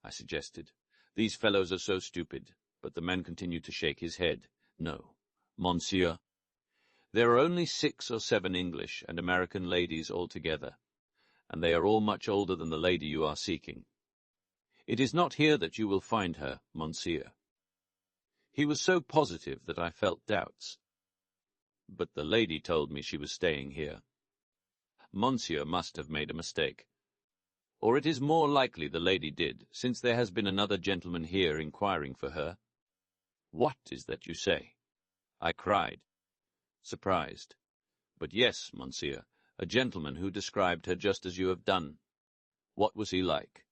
I suggested. These fellows are so stupid. But the man continued to shake his head. No, monsieur. There are only 6 or 7 English and American ladies altogether, and they are all much older than the lady you are seeking. It is not here that you will find her, monsieur. He was so positive that I felt doubts. But the lady told me she was staying here. Monsieur must have made a mistake. Or it is more likely the lady did, since there has been another gentleman here inquiring for her. What is that you say? I cried, surprised. But yes, monsieur, a gentleman who described her just as you have done. What was he like?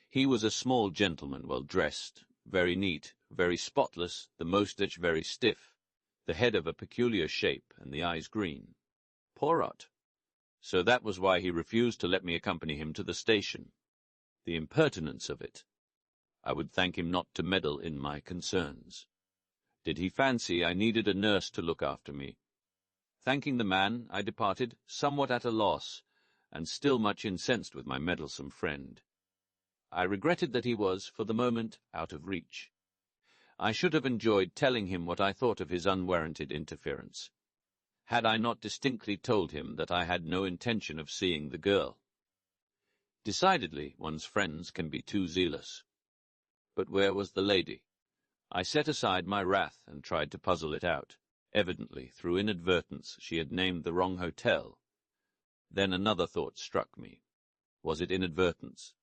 He was a small gentleman, well dressed, very neat, very spotless, the moustache very stiff, the head of a peculiar shape, and the eyes green. Poirot. So that was why he refused to let me accompany him to the station. The impertinence of it. I would thank him not to meddle in my concerns. Did he fancy I needed a nurse to look after me? Thanking the man, I departed, somewhat at a loss, and still much incensed with my meddlesome friend. I regretted that he was, for the moment, out of reach. I should have enjoyed telling him what I thought of his unwarranted interference, had I not distinctly told him that I had no intention of seeing the girl. Decidedly, one's friends can be too zealous. But where was the lady? I set aside my wrath and tried to puzzle it out. Evidently, through inadvertence, she had named the wrong hotel. Then another thought struck me. Was it inadvertence?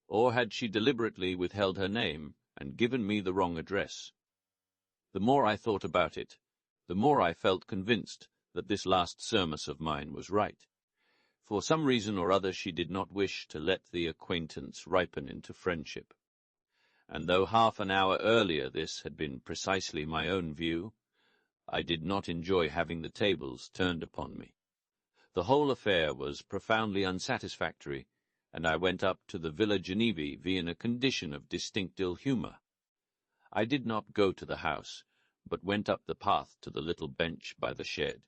Or had she deliberately withheld her name and given me the wrong address? The more I thought about it, the more I felt convinced that this last surmise of mine was right. For some reason or other she did not wish to let the acquaintance ripen into friendship. And though half an hour earlier this had been precisely my own view, I did not enjoy having the tables turned upon me. The whole affair was profoundly unsatisfactory, and I went up to the Villa Genevieve in a condition of distinct ill-humour. I did not go to the house, but went up the path to the little bench by the shed,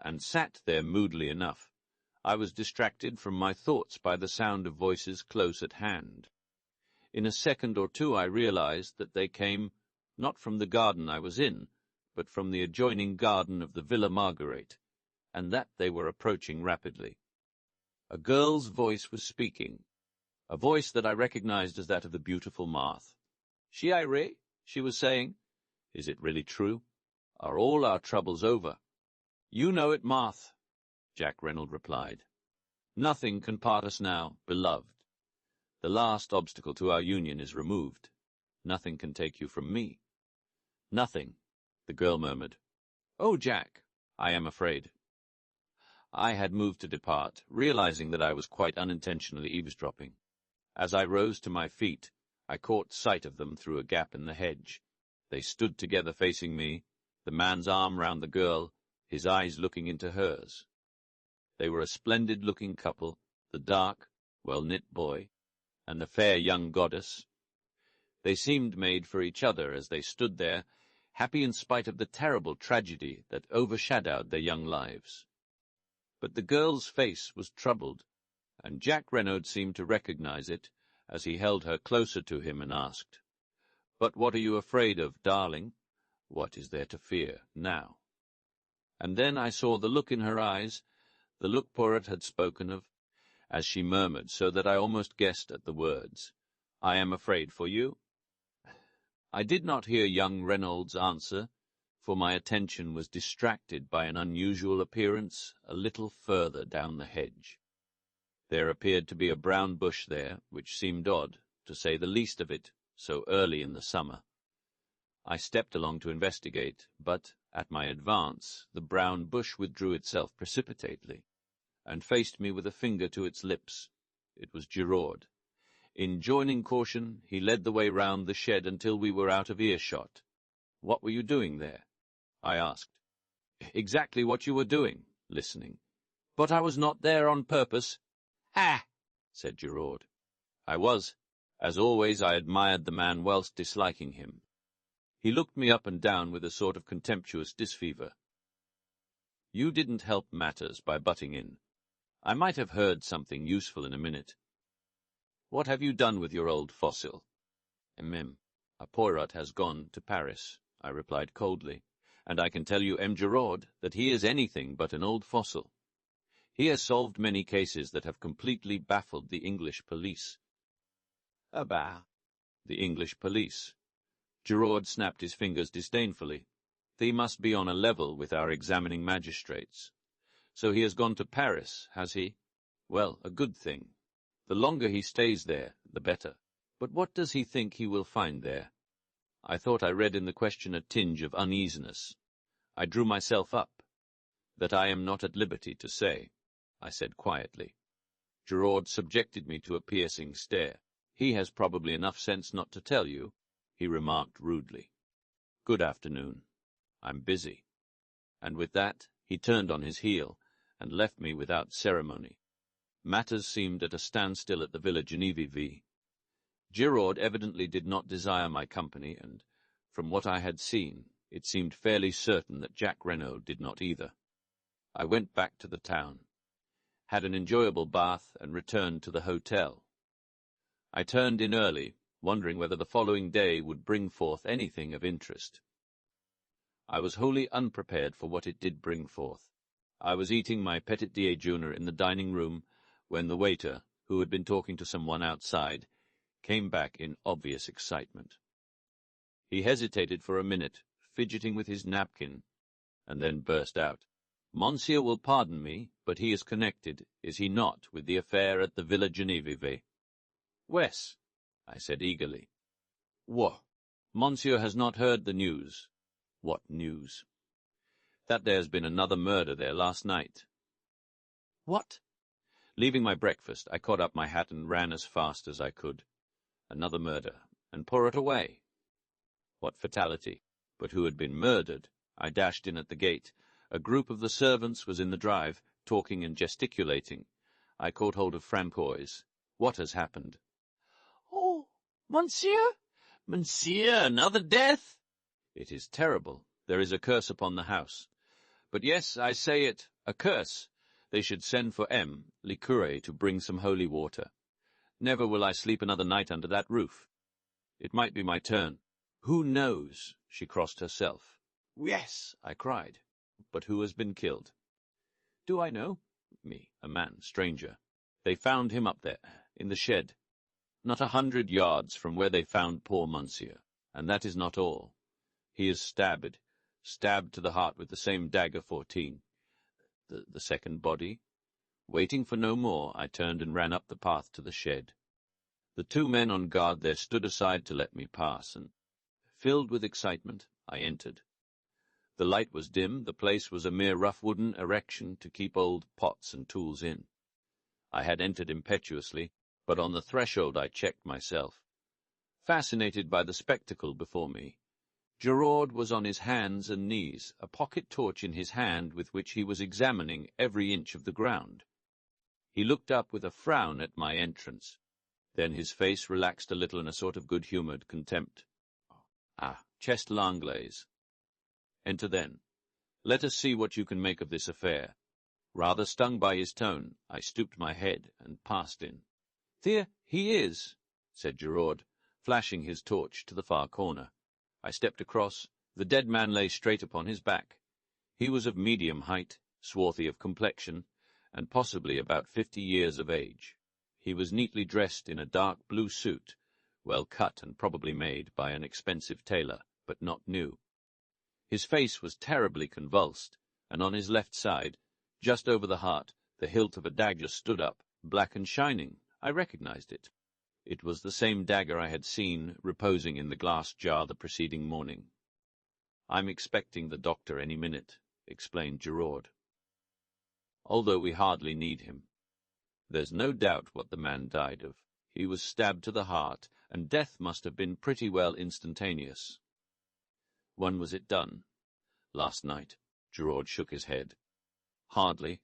and sat there moodily enough. I was distracted from my thoughts by the sound of voices close at hand. In a second or two I realized that they came, not from the garden I was in, but from the adjoining garden of the Villa Marguerite, and that they were approaching rapidly. A girl's voice was speaking, a voice that I recognized as that of the beautiful Marthe. "She irate?" she was saying. "Is it really true? Are all our troubles over?" "You know it, Marthe," Jack Reynolds replied. "Nothing can part us now, beloved. The last obstacle to our union is removed. Nothing can take you from me." "Nothing," the girl murmured. "Oh, Jack, I am afraid." I had moved to depart, realizing that I was quite unintentionally eavesdropping. As I rose to my feet, I caught sight of them through a gap in the hedge. They stood together facing me, the man's arm round the girl, his eyes looking into hers. They were a splendid-looking couple, the dark, well-knit boy, and the fair young goddess. They seemed made for each other as they stood there, happy in spite of the terrible tragedy that overshadowed their young lives. But the girl's face was troubled, and Jack Reynolds seemed to recognize it as he held her closer to him and asked, "But what are you afraid of, darling? What is there to fear now?" And then I saw the look in her eyes, the look Poirot had spoken of, as she murmured, so that I almost guessed at the words, "I am afraid for you." I did not hear young Reynolds answer, for my attention was distracted by an unusual appearance a little further down the hedge. There appeared to be a brown bush there, which seemed odd, to say the least of it, so early in the summer. I stepped along to investigate, but, at my advance, the brown bush withdrew itself precipitately, and faced me with a finger to its lips. It was Giraud. Enjoining caution, he led the way round the shed until we were out of earshot. "What were you doing there?" I asked. "Exactly what you were doing, listening." "But I was not there on purpose." "Ah!" said Giraud. I was. As always, I admired the man whilst disliking him. He looked me up and down with a sort of contemptuous disfavor. "You didn't help matters by butting in. I might have heard something useful in a minute. What have you done with your old fossil?" "A Poirot has gone to Paris," I replied coldly, "and I can tell you, Giraud, that he is anything but an old fossil. He has solved many cases that have completely baffled the English police." "Ah, bah!" "The English police." Giraud snapped his fingers disdainfully. "They must be on a level with our examining magistrates. So he has gone to Paris, has he? Well, a good thing. The longer he stays there, the better. But what does he think he will find there?" I thought I read in the question a tinge of uneasiness. I drew myself up. "That I am not at liberty to say," I said quietly. Giraud subjected me to a piercing stare. "He has probably enough sense not to tell you," he remarked rudely. "Good afternoon. I'm busy." And with that he turned on his heel, and left me without ceremony. Matters seemed at a standstill at the Villa Genevieve. Giraud evidently did not desire my company, and, from what I had seen, it seemed fairly certain that Jack Renaud did not either. I went back to the town, had an enjoyable bath, and returned to the hotel. I turned in early, wondering whether the following day would bring forth anything of interest. I was wholly unprepared for what it did bring forth. I was eating my petit déjeuner in the dining-room when the waiter, who had been talking to someone outside, came back in obvious excitement. He hesitated for a minute, fidgeting with his napkin, and then burst out. "Monsieur will pardon me, but he is connected, is he not, with the affair at the Villa Genevieve?" "Wes," I said eagerly. "What? Monsieur has not heard the news." "What news?" "That there has been another murder there last night." "What?" Leaving my breakfast, I caught up my hat and ran as fast as I could. Another murder, and Poirot away. What fatality! But who had been murdered? I dashed in at the gate. A group of the servants was in the drive, talking and gesticulating. I caught hold of Francois. "What has happened?" "Oh, monsieur! "Monsieur, another death?" "It is terrible. There is a curse upon the house. But yes, I say it, a curse. They should send for le curé, to bring some holy water. Never will I sleep another night under that roof. It might be my turn. Who knows?" She crossed herself. "Yes," I cried. "But who has been killed?" "Do I know?" "Me, a man, stranger. They found him up there, in the shed, not 100 yards from where they found poor monsieur. And that is not all. He is stabbed to the heart with the same dagger 14. The second body?" Waiting for no more, I turned and ran up the path to the shed. The 2 men on guard there stood aside to let me pass, and, filled with excitement, I entered. The light was dim, the place was a mere rough wooden erection to keep old pots and tools in. I had entered impetuously, but on the threshold I checked myself. Fascinated by the spectacle before me, Giraud was on his hands and knees, a pocket torch in his hand with which he was examining every inch of the ground. He looked up with a frown at my entrance. Then his face relaxed a little in a sort of good-humoured contempt. "Ah, chest l'anglaise. Enter then. Let us see what you can make of this affair." Rather stung by his tone, I stooped my head and passed in. "There he is," said Giraud, flashing his torch to the far corner. I stepped across. The dead man lay straight upon his back. He was of medium height, swarthy of complexion, and possibly about 50 years of age. He was neatly dressed in a dark blue suit, well cut and probably made by an expensive tailor, but not new. His face was terribly convulsed, and on his left side, just over the heart, the hilt of a dagger stood up, black and shining. I recognized it. It was the same dagger I had seen reposing in the glass jar the preceding morning. "I'm expecting the doctor any minute," explained Giraud. "Although we hardly need him. There's no doubt what the man died of. He was stabbed to the heart, and death must have been pretty well instantaneous." "When was it done?" "Last night." Giraud shook his head. "Hardly.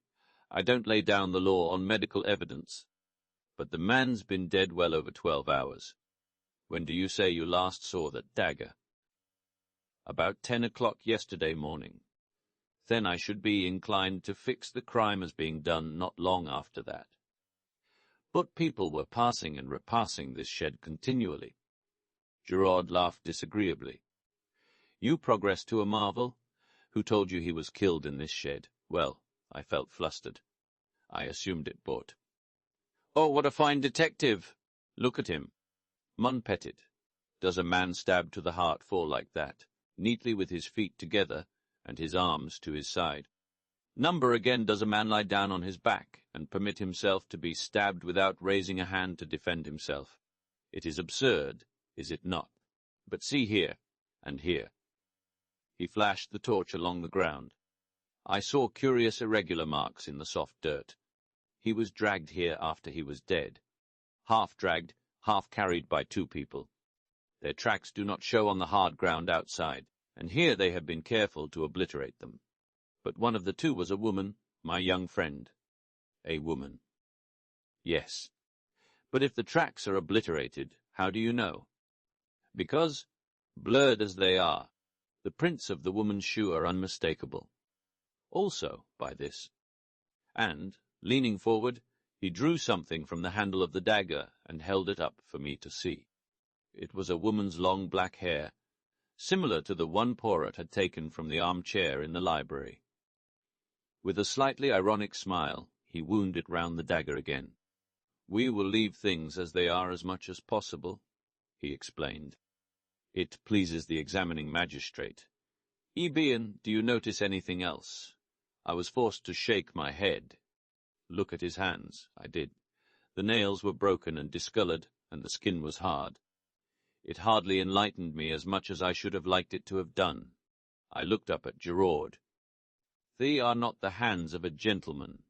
I don't lay down the law on medical evidence. But the man's been dead well over 12 hours. When do you say you last saw that dagger?" "About 10 o'clock yesterday morning. Then I should be inclined to fix the crime as being done not long after that." "But people were passing and repassing this shed continually." Giraud laughed disagreeably. "You progress to a marvel. Who told you he was killed in this shed?" Well, I felt flustered. I assumed it bought. "Oh, what a fine detective! Look at him. Mon petit. Does a man stabbed to the heart fall like that, neatly with his feet together, and his arms to his side? Number again does a man lie down on his back, and permit himself to be stabbed without raising a hand to defend himself. It is absurd, is it not? But see here, and here." He flashed the torch along the ground. I saw curious irregular marks in the soft dirt. He was dragged here after he was dead. Half dragged, half carried by 2 people. Their tracks do not show on the hard ground outside, and here they have been careful to obliterate them. But one of the 2 was a woman, My young friend. A woman. Yes. But if the tracks are obliterated, how do you know? Because, blurred as they are, the prints of the woman's shoe are unmistakable. Also by this. And, leaning forward, he drew something from the handle of the dagger and held it up for me to see. It was a woman's long black hair, similar to the one Poirot had taken from the armchair in the library. With a slightly ironic smile, he wound it round the dagger again. "We will leave things as they are as much as possible," he explained. "It pleases the examining magistrate. Ebion, do you notice anything else?" I was forced to shake my head. Look at his hands. I did. The nails were broken and discoloured, and the skin was hard. It hardly enlightened me as much as I should have liked it to have done. I looked up at Gerard. "They are not the hands of a gentleman,"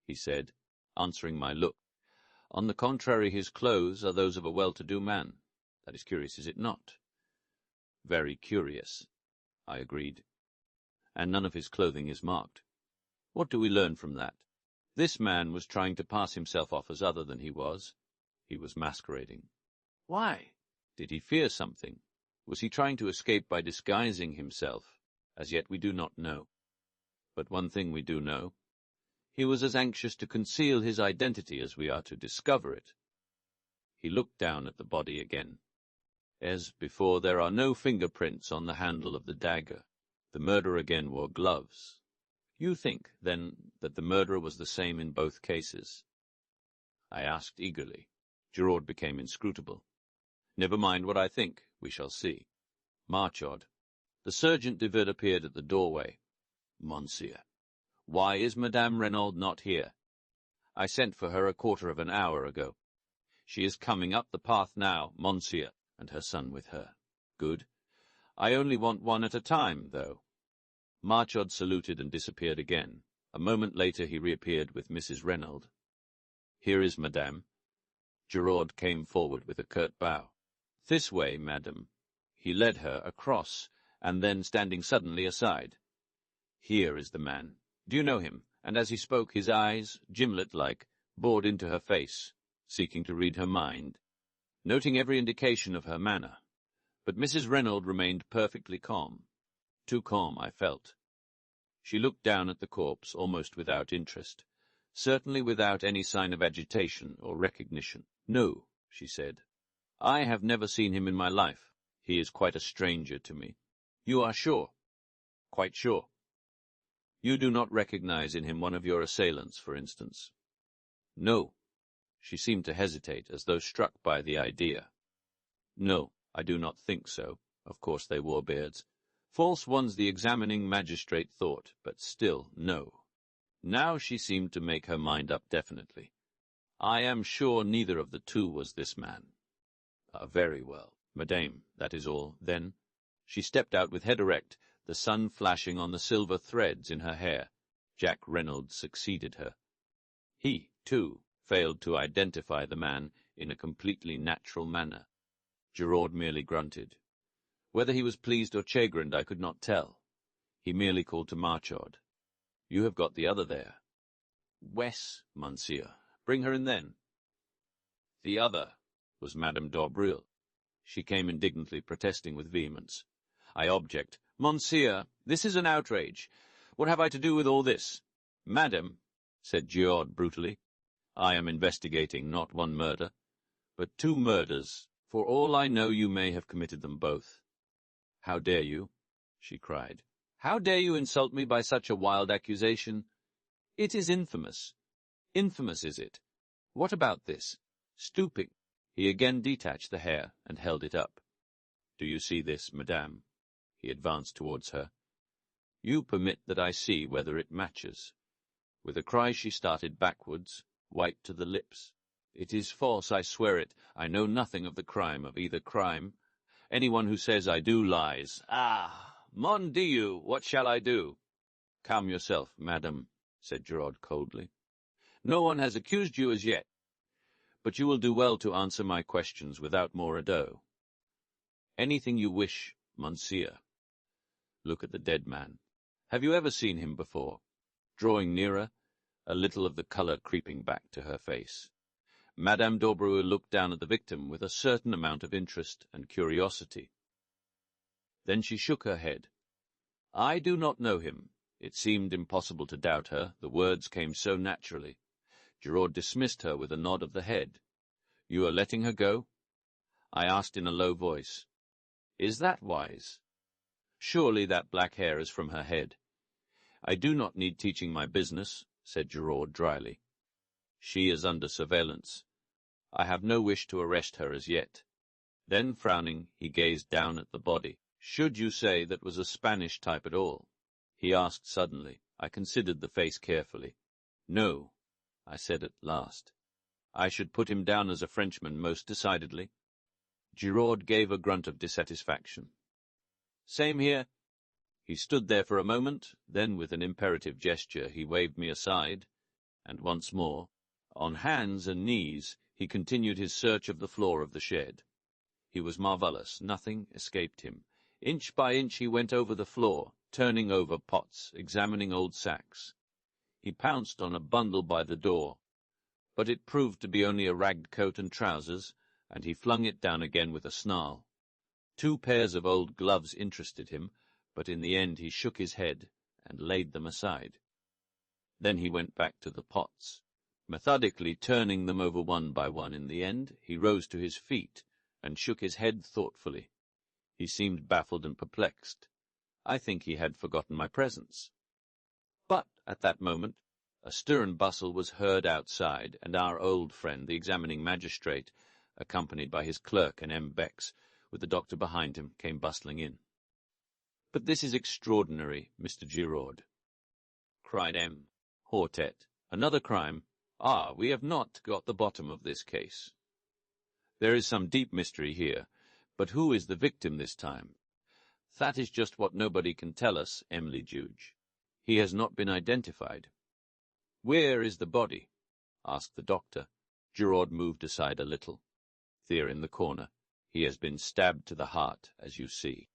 he said, answering my look. "On the contrary, his clothes are those of a well-to-do man. That is curious, is it not?" "Very curious," I agreed. "And none of his clothing is marked. What do we learn from that? This man was trying to pass himself off as other than he was. He was masquerading. Why? Did he fear something? Was he trying to escape by disguising himself? As yet we do not know. But one thing we do know. He was as anxious to conceal his identity as we are to discover it." He looked down at the body again. "As before, there are no fingerprints on the handle of the dagger. The murderer again wore gloves. You think, then, that the murderer was the same in both cases?" I asked eagerly. Gerard became inscrutable. "Never mind what I think. We shall see." Marchard. The Sergeant de Ville appeared at the doorway. "Monsieur, why is Madame Renaud not here? I sent for her a quarter of an hour ago. She is coming up the path now, Monsieur, and her son with her. Good. I only want one at a time, though." Marchard saluted and disappeared again. A moment later he reappeared with Mrs. Renaud. "Here is Madame." Gerard came forward with a curt bow. "This way, madam." He led her across, and then, standing suddenly aside. "Here is the man. Do you know him?" And as he spoke, his eyes, gimlet-like, bored into her face, seeking to read her mind, noting every indication of her manner. But Mrs. Renaud remained perfectly calm. Too calm, I felt. She looked down at the corpse almost without interest, certainly without any sign of agitation or recognition. "No," she said. "I have never seen him in my life. He is quite a stranger to me." "You are sure?" "Quite sure." "You do not recognize in him one of your assailants, for instance?" "No." She seemed to hesitate, as though struck by the idea. "No, I do not think so. Of course they wore beards. False ones the examining magistrate thought, but still, no." Now she seemed to make her mind up definitely. "I am sure neither of the two was this man." Very well. Madame, that is all, then." She stepped out with head erect, the sun flashing on the silver threads in her hair. Jack Reynolds succeeded her. He, too, failed to identify the man in a completely natural manner. Gerard merely grunted. Whether he was pleased or chagrined I could not tell. He merely called to Marchard. "You have got the other there." "Wes, monsieur. Bring her in then." "The other was Madame d'Aubreuil." She came indignantly, protesting with vehemence. I object. "Monsieur, this is an outrage. What have I to do with all this?" "Madame," said Gerard brutally, "I am investigating not one murder, but 2 murders. For all I know, you may have committed them both." "How dare you?" she cried. "How dare you insult me by such a wild accusation? It is infamous. Infamous, is it? What about this? Stooping." He again detached the hair and held it up. "Do you see this, madame?" He advanced towards her. "You permit that I see whether it matches." With a cry she started backwards, white to the lips. "It is false, I swear it. I know nothing of the crime, of either crime. Anyone who says I do lies. Ah, mon Dieu, what shall I do?" "Calm yourself, madam," said Gerard coldly. "No one has accused you as yet. But you will do well to answer my questions without more ado." "Anything you wish, monsieur." "Look at the dead man. Have you ever seen him before?" Drawing nearer, a little of the colour creeping back to her face. Madame d'Aubreau looked down at the victim with a certain amount of interest and curiosity. Then she shook her head. "I do not know him." It seemed impossible to doubt her, the words came so naturally. Giraud dismissed her with a nod of the head. "You are letting her go?" I asked in a low voice. "Is that wise? Surely that black hair is from her head." "I do not need teaching my business," said Giraud dryly. "She is under surveillance. I have no wish to arrest her as yet." Then, frowning, he gazed down at the body. "Should you say that was a Spanish type at all?" he asked suddenly. I considered the face carefully. "No," I said at last. "I should put him down as a Frenchman most decidedly." Giraud gave a grunt of dissatisfaction. "Same here." He stood there for a moment, then with an imperative gesture he waved me aside, and once more, on hands and knees, he continued his search of the floor of the shed. He was marvellous, nothing escaped him. Inch by inch he went over the floor, turning over pots, examining old sacks. He pounced on a bundle by the door, but it proved to be only a ragged coat and trousers, and he flung it down again with a snarl. 2 pairs of old gloves interested him, but in the end he shook his head and laid them aside. Then he went back to the pots. Methodically turning them over one by one in the end, he rose to his feet and shook his head thoughtfully. He seemed baffled and perplexed. I think he had forgotten my presence. But at that moment a stir and bustle was heard outside, and our old friend, the examining magistrate, accompanied by his clerk and M. Bex, with the doctor behind him, came bustling in. "But this is extraordinary, Mr. Giraud," cried M. Hortet. "Another crime? Ah, we have not got the bottom of this case. There is some deep mystery here, but who is the victim this time?" "That is just what nobody can tell us, Emily Juge. He has not been identified." "Where is the body?" asked the doctor. Giraud moved aside a little. "There in the corner. He has been stabbed to the heart, as you see.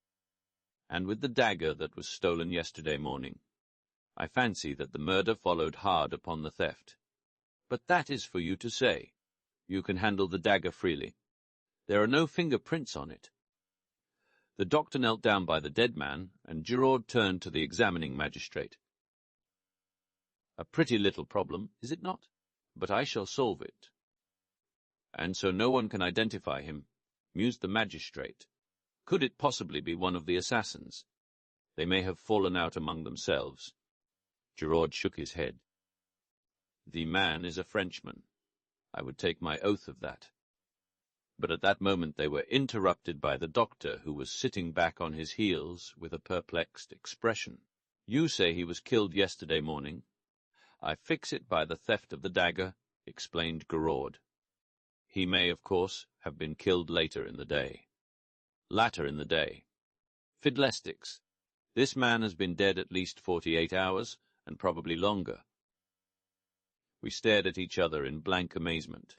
And with the dagger that was stolen yesterday morning. I fancy that the murder followed hard upon the theft. But that is for you to say. You can handle the dagger freely. There are no fingerprints on it." The doctor knelt down by the dead man, and Giraud turned to the examining magistrate. "A pretty little problem, is it not? But I shall solve it." "And so no one can identify him," mused the magistrate. "Could it possibly be one of the assassins? They may have fallen out among themselves." Giraud shook his head. "The man is a Frenchman. I would take my oath of that." But at that moment they were interrupted by the doctor, who was sitting back on his heels with a perplexed expression. "You say he was killed yesterday morning. I fix it by the theft of the dagger," explained Giraud. "He may, of course, have been killed later in the day." "Latter in the day. Fiddlestics. This man has been dead at least 48 hours, and probably longer." We stared at each other in blank amazement.